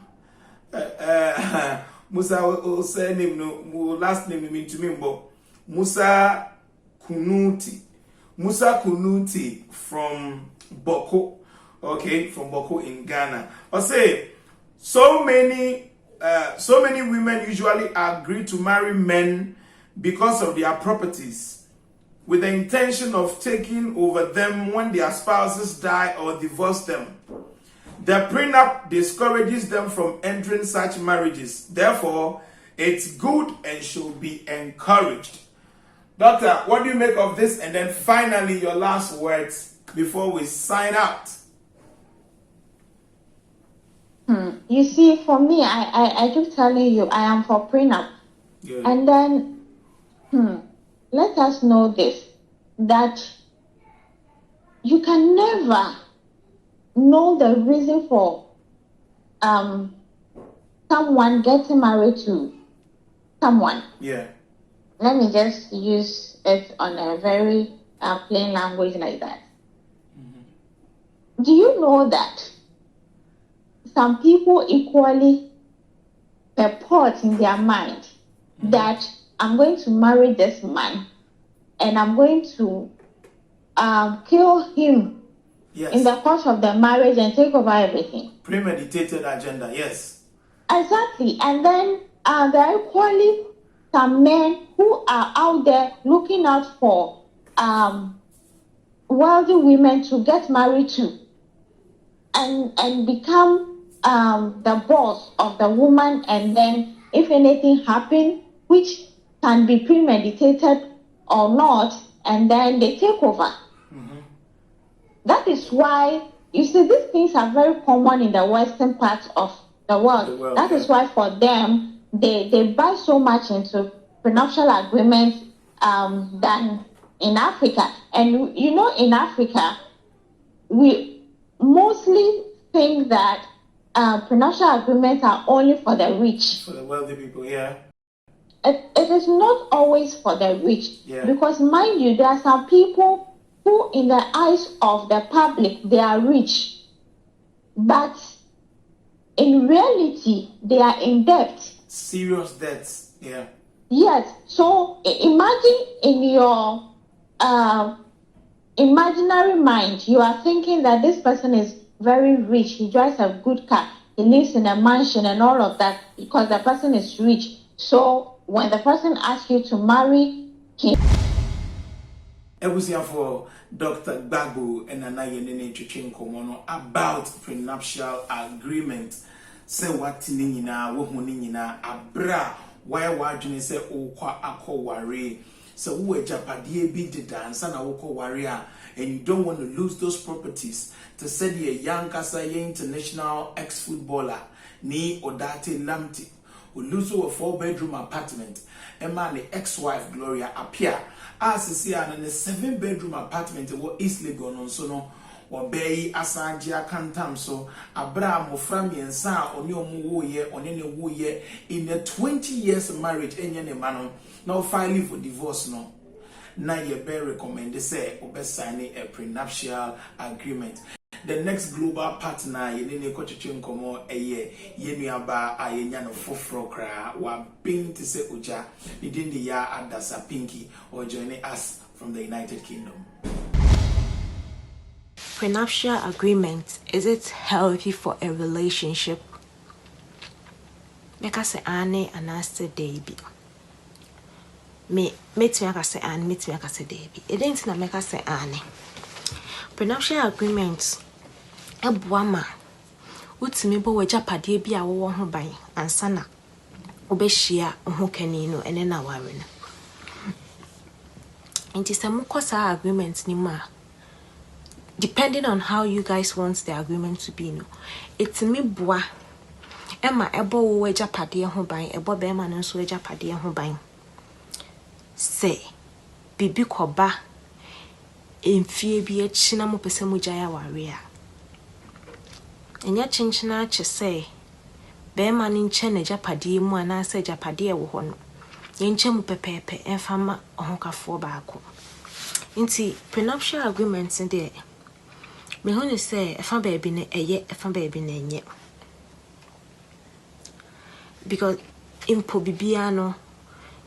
name no, last name mean to me, Musa Kunuti. Musa Kunuti from Boko, okay, from Boko in Ghana. I say, so many women usually agree to marry men because of their properties, with the intention of taking over them when their spouses die or divorce them. The prenup discourages them from entering such marriages. Therefore, it's good and should be encouraged. Doctor, what do you make of this? And then finally, your last words before we sign out. You see, for me, I keep telling you, I am for prenup. Good. And then, let us know this, that you can never know the reason for someone getting married to someone. Yeah. Let me just use it on a very plain language like that. Do you know that some people equally purport in their mind that I'm going to marry this man and I'm going to kill him in the course of the marriage and take over everything. Premeditated agenda, yes. Exactly. And then there are equally some men who are out there looking out for wealthy women to get married to and become the boss of the woman, and then if anything happens, which can be premeditated or not, and then they take over. That is why, you see, these things are very common in the western part of the world. That is why for them, they buy so much into prenuptial agreements than in Africa. And you know, in Africa, we mostly think that prenuptial agreements are only for the rich. For the wealthy people, yeah. It is not always for the rich. Yeah. Because mind you, there are some people who in the eyes of the public, they are rich. But in reality, they are in debt. Serious debts, yeah. Yes. So imagine in your imaginary mind, you are thinking that this person is very rich. He drives a good car. He lives in a mansion and all of that because the person is rich. So when the person asks you to marry him, for Dr. Gbagbo and Anayenene Chichinkomono about prenuptial agreement. Say what nina, wohunina, abra, why wajuni say okwa ako wari. So who japadie be the dance and oko warrior, and you don't want to lose those properties. To say the young Kasaye international ex-footballer, ni Odate Lamti, who lose a 4-bedroom apartment, and man the ex-wife Gloria appear. As you see, and a 7-bedroom apartment in East Legon on Sono, or Bay Asanjia Cantam, so Abraham Moframi and Sa on your woo on any woo year in a 20 years marriage, and any man now filing for divorce. No, now you better recommend say or best signing a prenuptial agreement. The next global partner, Yenene Kochichin Komo, a year, Yenuaba, Ayenyano Fofrokra, wa being to say Uja, within the year at Dasa Pinky, or joining us from the United Kingdom. Prenuptial agreement, is it healthy for a relationship? Make us say Anne and Aster Davy. Me make me say Anne, meet me say Davy. It ain't na make us say Anne. Prenuptial agreements. Ebuama utimi bo wajapade bi a wo ho ban ansa na obehia ho kani no ene na ware no nti se mukosa agreement ni ma depending on how you guys want the agreement to be no etimi boa ema ebo wo wajapade ho ban ebo be ma no so wajapade ho ban se bibi koba emfie bi achi na mo pese mu jaya ware a enya chinchina che say be man nche na japade mu ana se japade e wo ho no yenche mu pepepe enfama ohokafo baako nti prenuptial agreements de me ho ni say efa baabi ne eye efa baabi na enye because impo bibia no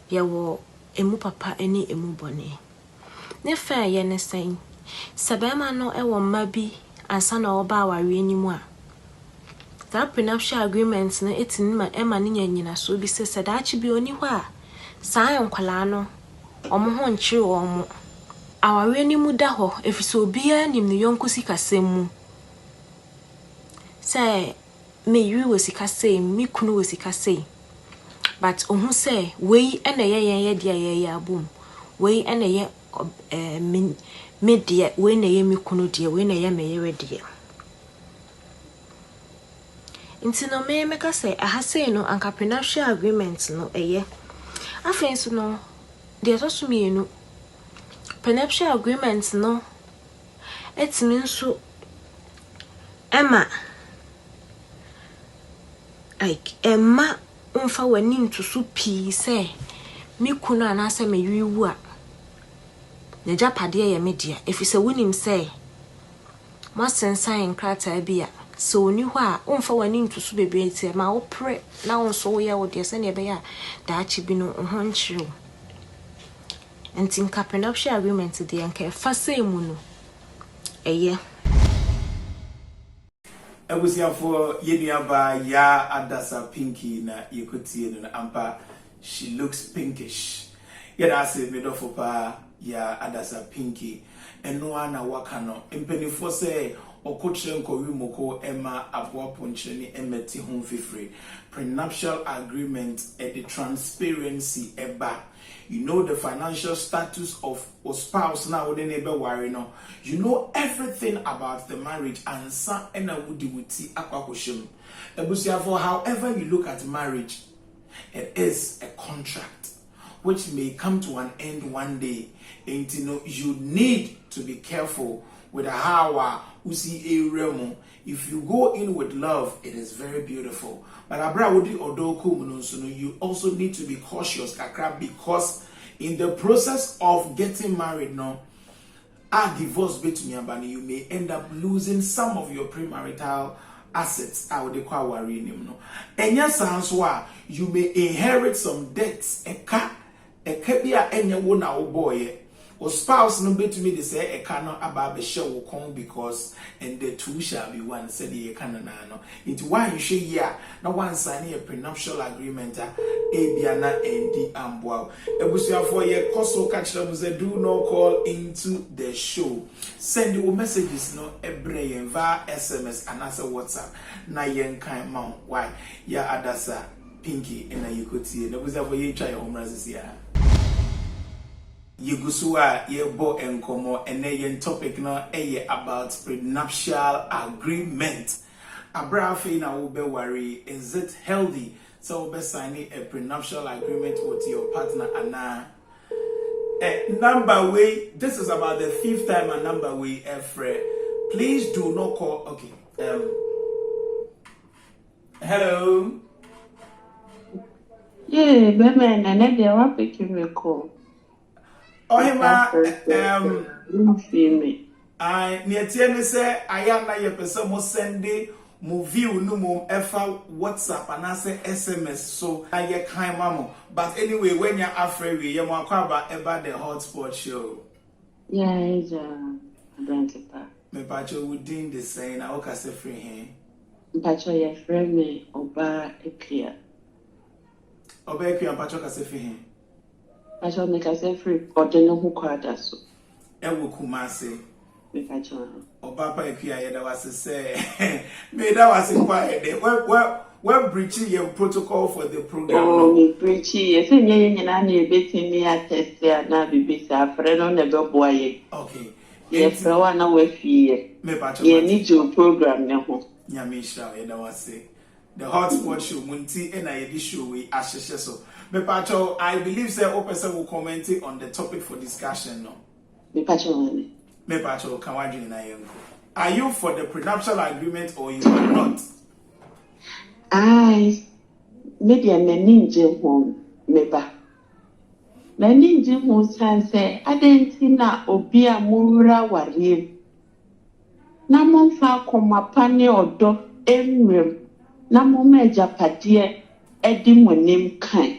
ye wo emu papa eni emu bone ne fa ye ne sen sabema no e wo mma bi ansa na oba aware enimu a that prenuptial agreement no etinima ema ne nyanyina so bi se dachi bi oni ho a saa nkwala no omo ho nchire omo aware enimu da ho efise obia nim ne yonko sikasem mu say me yiri wosikasem mi kunu wosikasem but ohun say we ena ye dia ye abum we ena ye me dia we na ye mi kunu dia we na ye me ye dia nti no me meka say aha say no anka prenuptial agreement no eye afenso no de so sumienu prenuptial agreement no etimi nso ema like emma umfa wani ntusu pii say mi kunu anase me yiwu a ne japade ye media efise wonim say masensan nkrata bia so oni ho a umfa wani ntusu bebre tie ma wo pre na wonso wo ye wo de se ne be ya da achi bi no ho nchiro nti nka prenuptial agreement de nka fa say mu no eye Ebusiafo yenuaba ya adasa pinky na yekotie no ampa she looks pinkish. Yeda say medofo pa ya adasa pinky eno ana waka no empenifo say okotre nkowi moko ema aboa ponche ni emeti ho fifre prenuptial agreement and the transparency eba. You know the financial status of a spouse now within a worry no. You know everything about the marriage and some and a woody wuti aquakushim. For however you look at marriage, it is a contract which may come to an end one day. And you need to be careful with how usi a remo. If you go in with love, it is very beautiful. But you also need to be cautious because in the process of getting married now, a divorce between you may end up losing some of your premarital assets. I would call worrying. And yes, you may inherit some debts. A kabia enya wona boy. Or spouse no bet to me they say a cannot about the show will come because and the two shall be one said the canon. Into why you say yeah, no one signing a prenuptial agreement Abiana and the Amboa. A bushia for your coso catch them say do not call into the show. Send your messages no every via SMS and answer WhatsApp. Na yen kind mount why ya adasa pinky and you could see it. Was for you try your home runs here. Yegusua yebo enkomo ene topic no about prenuptial agreement. Abrafe na wo be worry, is it healthy so be signing a prenuptial agreement with your partner ana number way. This is about the 5th time a number way Fred. Please do not call. Okay. Hello. Yeah, baby, and then they want to give me a call. Oh, hima, me. I near Tiene say, I am not your person mo send mo view no mo efa WhatsApp and I say SMS. So I get kind mamo. But anyway, when you're afraid, you're more about the Hotspot show. Yeah, it's a brand. Me pacho within the saying, I walk as a free hand. Pacho, your friend me, Oba, a clear. Oba, a clear, pacho, as a free hand. I shall make us a free or the no who called us. Ewo kumase. Make a child. Obapa Ekia, that was to say, me that was inquired. Well, breaching your protocol for the program. Oh, me preachy, yes, and you're betting me at test there, now be busy, a friend on the go boy. Okay. Yes, no one away fear. Me pacho. You need your program now. Yamisha, that was say. The Hotspot show, Munti, and I did show we ashes so. Me pacho, I believe say o person will comment on the topic for discussion no. Me pacho, can I join na. Are you for the prenuptial agreement or you are not? Maybe I'm a ninja home, meba. Na ninja home say I didn't see na obia mura wari. Na monfa koma pane odo emrem. Na moma japade edi monim kan.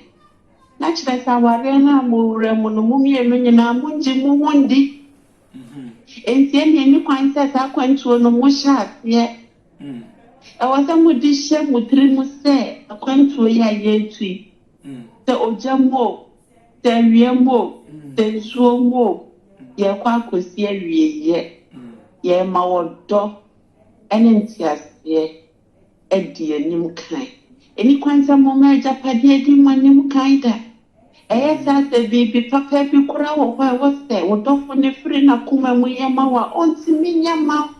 Na chira sa ware na mura mo no mumie no nyina munji mu wundi. Enti eni kwan se sa kwantuo no mo sha ye. Awasa mudi she mutri mu se akwantuo ya ye tui. Te ojamo, te wiemo, te nsuo mo ye kwa kosi awie ye. Ye ma wodo ene ntiase edi enim kan. Eni kwanza mo ma japade edi manim kan da. Sa se bibi papa bi kura wo wo se wo dofo ne free na kuma mu yama wa onti mi nyama.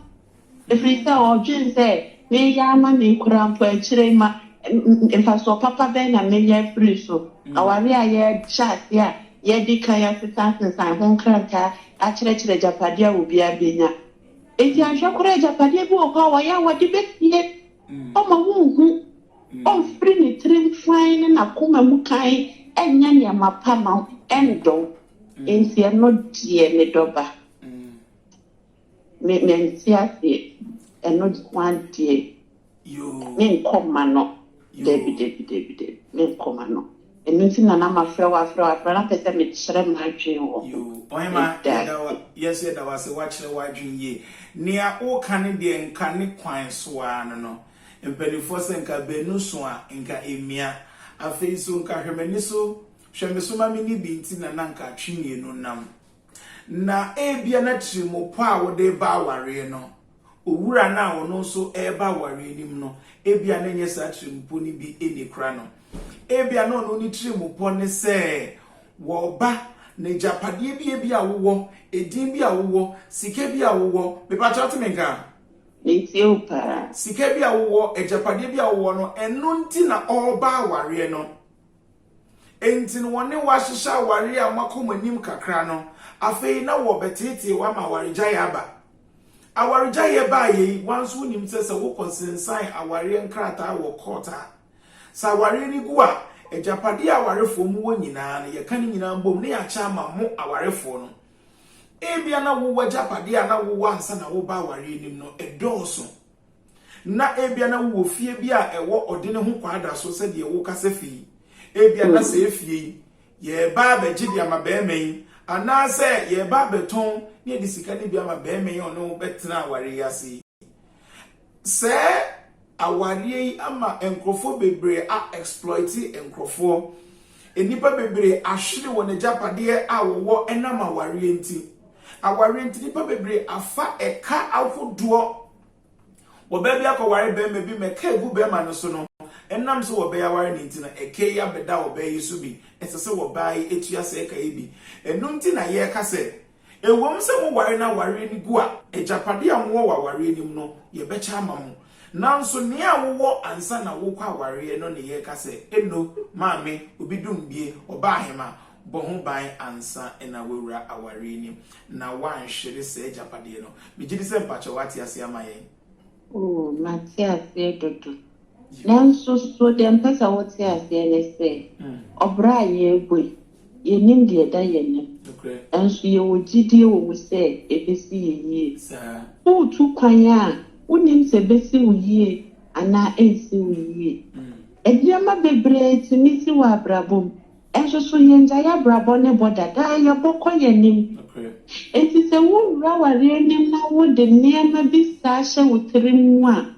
Efri se odwen se me yama me kura mpo akire ma emfa so papa be na me ya free so. Awari aye chat ya ye di kan ya sitanse san hon kranta a kire japade a obi abenya. Eti ahwa kura japade bi wo kwa wa ya wodi betie. O ma hu on free ni trim fine na kuma mu kan enya ni amapama endo enti no die me doba me ntiase eno kwan die You me nkoma no debi me nkoma no Anything na na mafra na pese me chere ma dwen wo. You ohima yes that was a watch the wadwin ye. Nia o kan de nka ne kwan so ano no. Mpanifo se nka benu so a nka emia. Afei so nka hwemani so hweme so ma me ni bi nti na nka twenie no nam. Na ebia na trimopo a wo de ba aware no. Owura na wo no so e ba aware nim no. Ebia na nye sa trimopo ni bi enikra no. Ebia no ni trimopo ne se wo ba na japade bi awowo edin bi awowo sike bi awowo me pa chat me nka Ethiopia sike bi awowo ejapade bi awowo no eno nti na oba aware no enti no woni wa hihya aware a makomanim kakra no afei na wo betete wa ma aware gyaye aba aware gyaye ba yi wanso nim se wo consensan aware nkrata wo court a sa aware ni gu a ejapade awarefo mu wo nyina na ye kan nyina mbom ne ya cha ma mo awarefo no ebia na wo wajapade a na wo wansa na wo ba aware nim no edoso na ebia na wo fie bi a ewo odene ho kwada so se de wo kase fi ebia na se fie ye ba ba gidi ama ba emen ana se ye ba beton ne de sika ne bi ama ba emen ono betena aware yase se aware ama enkrofo bebre a exploit enkrofo enipa bebre ahwere won japade a wo enam aware enti nipa bebre afa eka ahodo wo ba bia ko ware be bi meka egu be ma no so no enam so wo be aware ni nti na eke ya beda wo be yesu bi esese wo ba yi etua se eka yi enum ti na ye ka se ewom se mo ware na ware ni gu a ejapade a mo wa ware ni no ye be cha ma mo nanso ne awo ansa na wo kwa aware no ne ye ka se eno maame obidum bie oba ahema bo ho ban ansa na wewura aware ni na wan hwere se japade no bigidi se mpacho wati ase amaye oh Matias dodo nanso so dem pesa woti ase ne se obra ye egwe ye nim de da ye ne enso ye wogidie wo se ebesi ye sa o tu kwanya unim se besi uye ana ensi uye ediama bebre timisi wa brabom enso so yenja ya brabo ne boda da ya bokọ yenim enti se wo raware nim na wo de nema bi sa hye wotirim a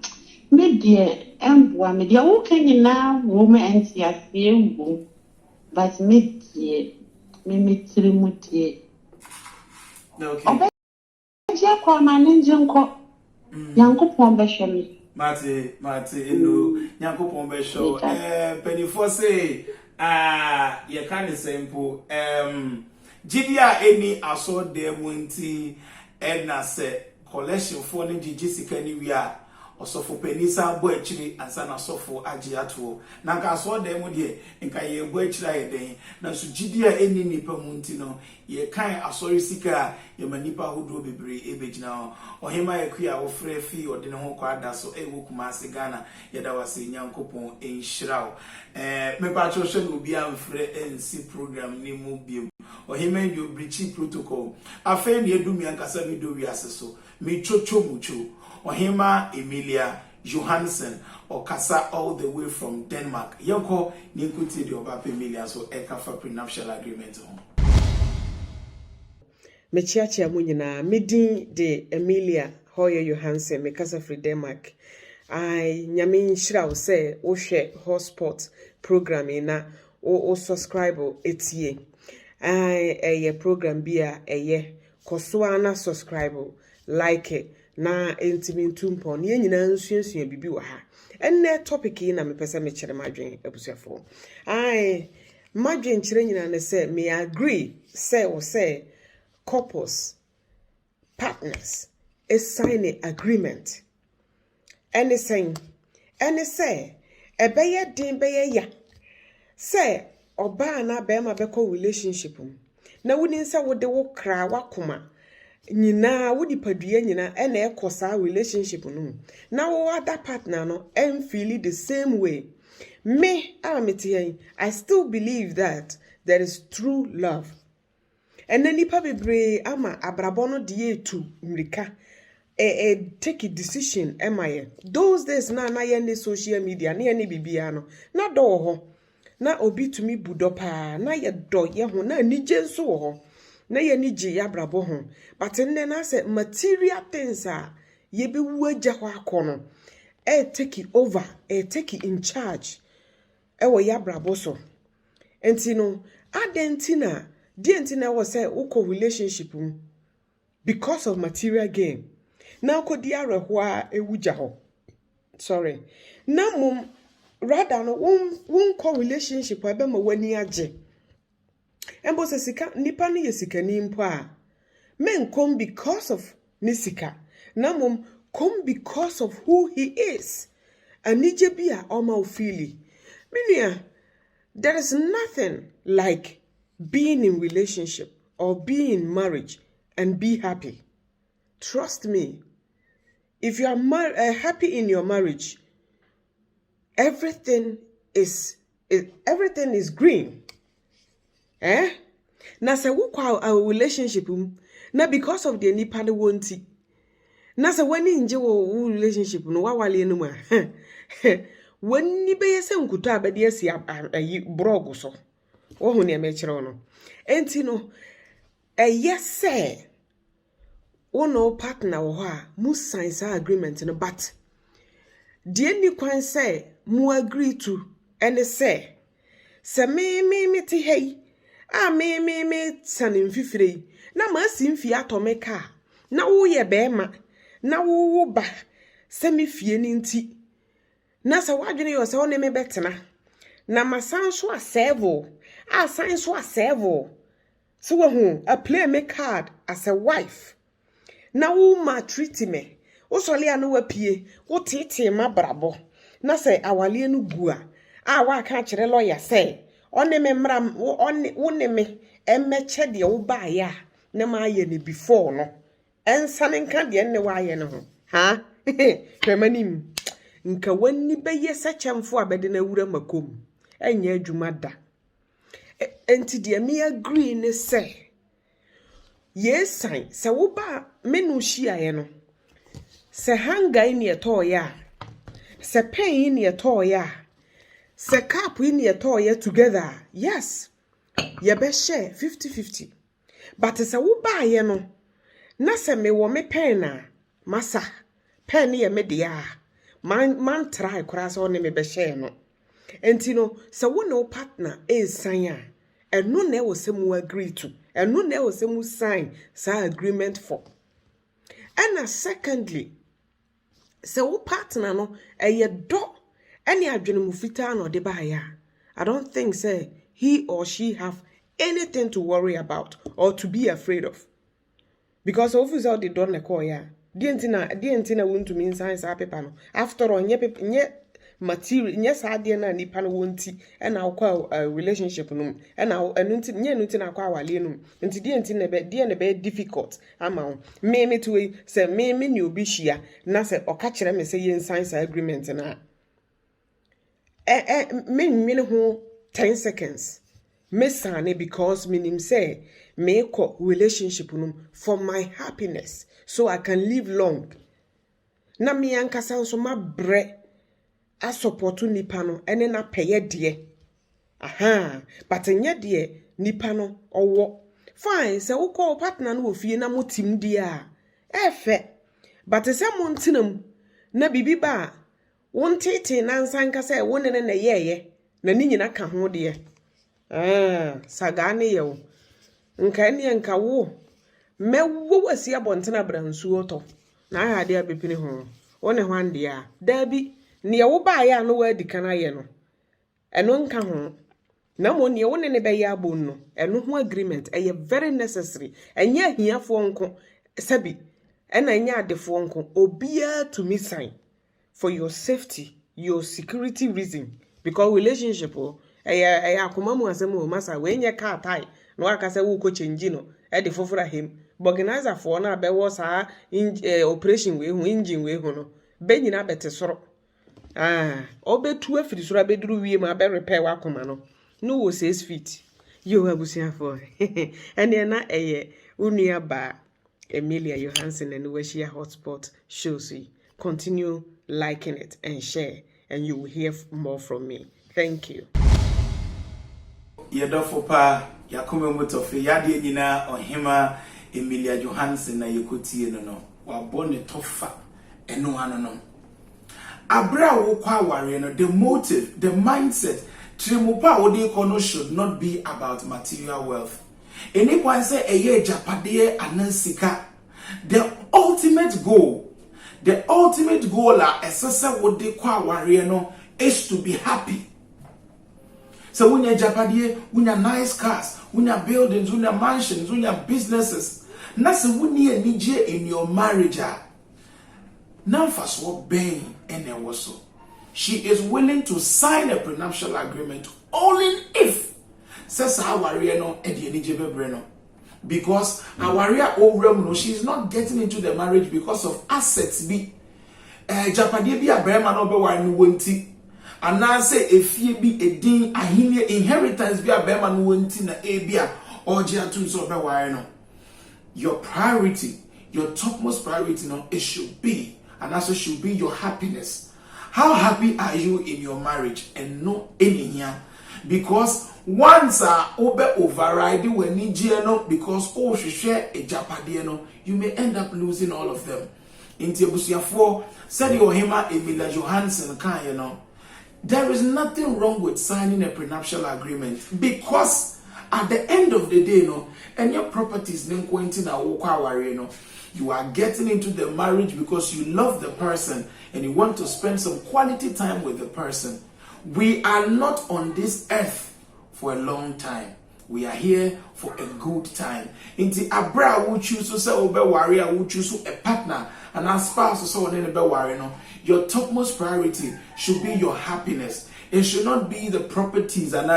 me de emboa me de wo kanyina wo me enti ase wo but me de me tirimu de okay obeje kwa manenje nko Yankopon be hwemi Mate eno Yankopon be show penifo say ye kan sempo gidia eni aso de munti na se collection for ne gigi sika ni wi a osofo penisa bo akiri ansa na sofo agi ato na nka so de mu de nka ye bo akiri ayeden na so gidia eni nipa munti no ye kan asori sika ye manipa hodo bebre ebegina ohema yakua wo frɛ fi ode ne ho kwada so ewo kuma se Ghana ye da wase Nyankopon enhyiraw me pa cho hwe no bi amfrɛ ensi program ni mu biem ohema yo brichi protocol afa ne edumi ankasa mi do wiase so mi chocho mucho ohema Emilia Johansson okasa all the way from Denmark yanko ni nkuti de oba Emilia so ekafa prenuptial agreement ho mechiachia mu nyina medin de Emilia Hoye Johansson mekasa from Denmark ai nyame nhyira wo se wo hwe Hotspot program na o subscribe etie ai eye program bia eye koso ana subscribe like na entimintumpo ne nyina nsuensua bibi wa ha enne topic yi na mepesa me kire madwen abusuafo ai madwen kire nyina ne se me agree say wo say couples partners sign an agreement anything say ebeye din beye ya say oba na be ma beko relationship na woni nsa wo de wo kra wakoma nyina wo dipadua nyina na ekosa relationship no na wo other partner no feel the same way me I still believe that there is true love and then nipa bebre ama abrabono die tu mrika take a decision those days na ye ne social media na ye ne bibia no na do ho na obi tumi budo pa na ye do ye ho na anigye nso wo ho na ye nigye ya brabo ho but nne na say material things ye be wu agya ho akono take it over take it in charge wo ya brabo so enti no adentina di entina wo say uko relationship because of material gain na ko di areho a ewugya ho sorry na mum rather no won call relationship ebe ma wani age embo se sika nipa no ye sika ni mpo a men come because of nisika na mum come because of who he is anije bia oma ofili minia there is nothing like being in relationship or being in marriage and be happy. Trust me, if you are happy in your marriage, everything is green. Na se wo kwa our relationship na because of the nipa ne wonti. Na se wani nje wo relationship no wa wale no ma. Wani be yese nkuto abede asi ayi blog so. Wo hu ne me kire no. Enti no yes no partner wo ha mu sign sa agreement no but the ni kwan say mu agree to and say me ti hey me sanin fifire na ma si mfi atomeka na wo ye be ma na wo ba se me fie ni nti na sa wadwene yo se wo ne me betena na masan so asevo sign so asevo so wo a play me card as a wife na wo ma treat me wo sole anu wapie wo tete ma brabo na se awale anu gua wa ka kire lawyer say one me mram wo ne me emeche de wo ba ya na ma ye ne before no ensane nka de ne wa ye ne ho ha hwemanim nka wani beye sechemfo abede na wura makom enya adwuma da enti de me agree ne say yes sign se wo ba menu hia ye no se hanga in ye toya se pen in ye toya se cap in ye toya together yes ye be share 50-50 but se wo ba ye no na se me wo me pen na masa pen ye me dia man try kura so ne me be share no enti no se wo no partner sign a eno na wo se mu agree to eno na wo se mu sign sa agreement for. And secondly, se wo partner no eye do any adwene mu fita no de ba ya. I don't think say he or she have anything to worry about or to be afraid of. Because officer they don't like ya. Di entina won to mean sign sa paper no. After all nye material yes ade na nipa no wonti e na akwa relationship no e na enunti nye enunti na akwa wale no nti die nti na be difficult ama me to say me ni obi hia na say oka kire me say yen sign agreement na me nwene ho 10 seconds me sane because meaning say me ko relationship no for my happiness so I can live long na me ankasa so ma bre a support nipa no ene na peye de but enye de nipa no owo fine se wo call partner no ofie na motim de a efe but se montinam na bibi ba wontete na nsanka se wo ne na yeye na ni nyina ka ho de saga ne ye wo nka ne nka wo mewo wasi abontena bransu oto na ha de abepini ho wo ne hwande a dabi ne wo ba ya no wa dikana ye no eno nka ho na mo ne wo ne be ya bon no eno ho agreement eye very necessary enye ahiafo nko sabi ena enye adefo nko obia to me sign for your safety your security reason because relationship eye akoma mu asem o masa we nye car tie no aka se wo ko change no e de fofora hem organizer for na be wo sa operation we hu engine we hu no be nyina bete soro obetu afiri soro abeduru wie ma be repair wa koma no no wo 6 feet yo abusia for ene na eye unua ba Emilia Johansson and Weshia Hotspot shows you. Continue liking it and share, and you will hear more from me. Thank you. yɛdɔfo pa yakome mutofe yade nyina ohima Emilia Johansson na yekotie no wabɔ ne tofa eno ano no abra wo kwa aware no the motive the mindset trimupa odi kono should not be about material wealth anyone say eye japade anansika the ultimate goal esese wodi kwa aware no is to be happy. So when you japade, when you nice cars, when you buildings, when you mansions, when you businesses, nothing when you need in your marriage. Now first what being and also she is willing to sign a prenuptial agreement only if says our no breno. Because our no, she's not getting into the marriage because of assets be japade be a brema no be one wonti. And now say if ye be a din ahine inheritance be a bema no wonti na ebia or jia tu so be why no. Your priority, your topmost priority no, it should be, and also should be your happiness. How happy are you in your marriage and no any here? Because once obe override when ni no because she share a japade no, you may end up losing all of them. In Tiabusia 4, said your hima Emilia Johansson kan you know. There is nothing wrong with signing a prenuptial agreement because at the end of the day, no, and your properties you are getting into the marriage because you love the person and you want to spend some quality time with the person. We are not on this earth for a long time. We are here for a good time. Inti abra will choose to say obe warrior will choose a partner and our spouse so on in no. Your topmost priority should be your happiness. It should not be the properties and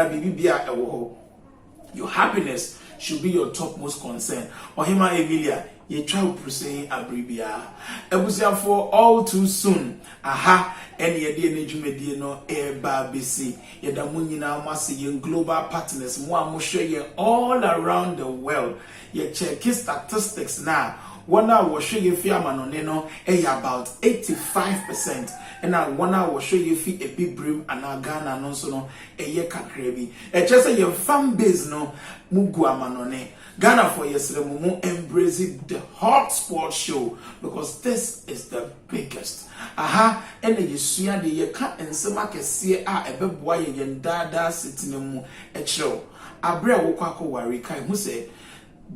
your happiness should be your topmost concern. Ohima Emilia, ye try to say abribia. Ebusia for all too soon. Aha, and ye dear Nejumedi no eba bc. Ye da munyina masi ye global partners. Mwa mushe ye all around the world. Ye check statistics now. One hour show you fee amanoneno about 85%. And now 1 hour show you fee a big brim and a Ghana no so no kakrebi. Just say your fan base no mugu amanone. Ghana for yesterday mumu embracing the Hotspot show because this is the biggest. Aha, and you see the ye can't and some see a boy yen dada sitting mu a show. Abra wokako wari kai who say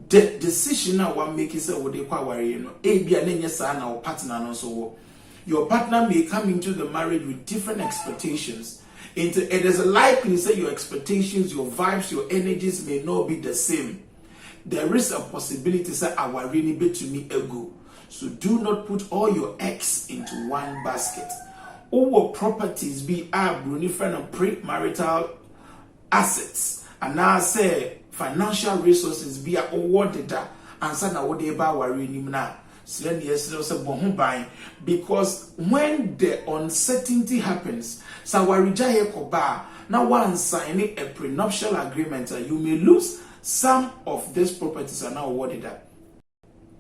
the decision now one make is what they call worry, a be an sana or partner no so. Your partner may come into the marriage with different expectations. It is likely say your expectations, your vibes, your energies may not be the same. There is a possibility say our really bit to me ego. So do not put all your eggs into one basket. All properties be different premarital assets. And now say financial resources be awarded and sana what they buy worry now. Because when the uncertainty happens, now one signing a prenuptial agreement, you may lose some of these properties are now awarded.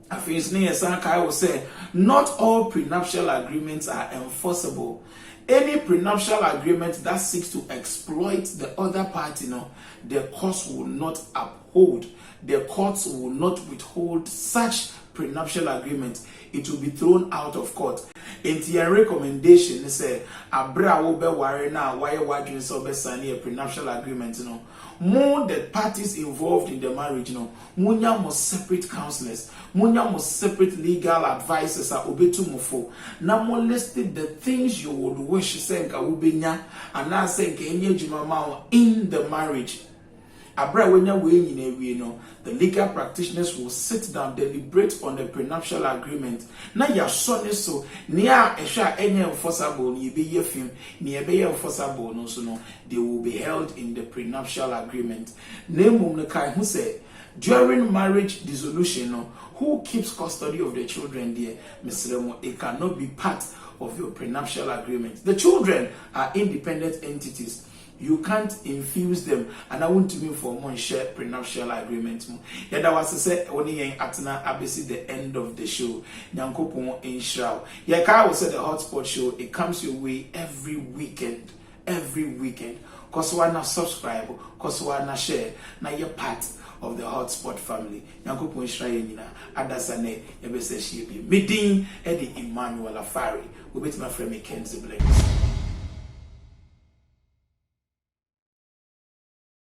I will say not all prenuptial agreements are enforceable. Any prenuptial agreement that seeks to exploit the other party, the courts will not uphold. The courts will not withhold such prenuptial agreement. It will be thrown out of court. In the recommendation, say abra will be worry now why you so signing a prenuptial agreement. More the parties involved in the marriage, munya must separate counselors, munya must separate legal advisors are obetumufo. Now more listed the things you would wish senka ubenya and now senka jimama in the marriage. Abra wenya we the legal practitioners will sit down, deliberate on the prenuptial agreement. Now your son is so near any enforceable, ye be ye film, near be enforceable, no so no, they will be held in the prenuptial agreement. Name Mumnakai who said during marriage dissolution, who keeps custody of the children there, Mr. Remo, it cannot be part of your prenuptial agreement. The children are independent entities. You can't infuse them, and I want to mean for one share prenuptial agreement. Yeah, that was to say only atna abesi the end of the show. Nyankopon in Shroud. Yeah, I will say the Hotspot show. It comes your way every weekend. Koswa na subscribe, koswa na share, na you're part of the Hotspot family. Yankopon Shrayina, Adasane, Ebese Shibi, Midin, Eddie Emmanuel Afari, who bet my friend Kenzie Blaze.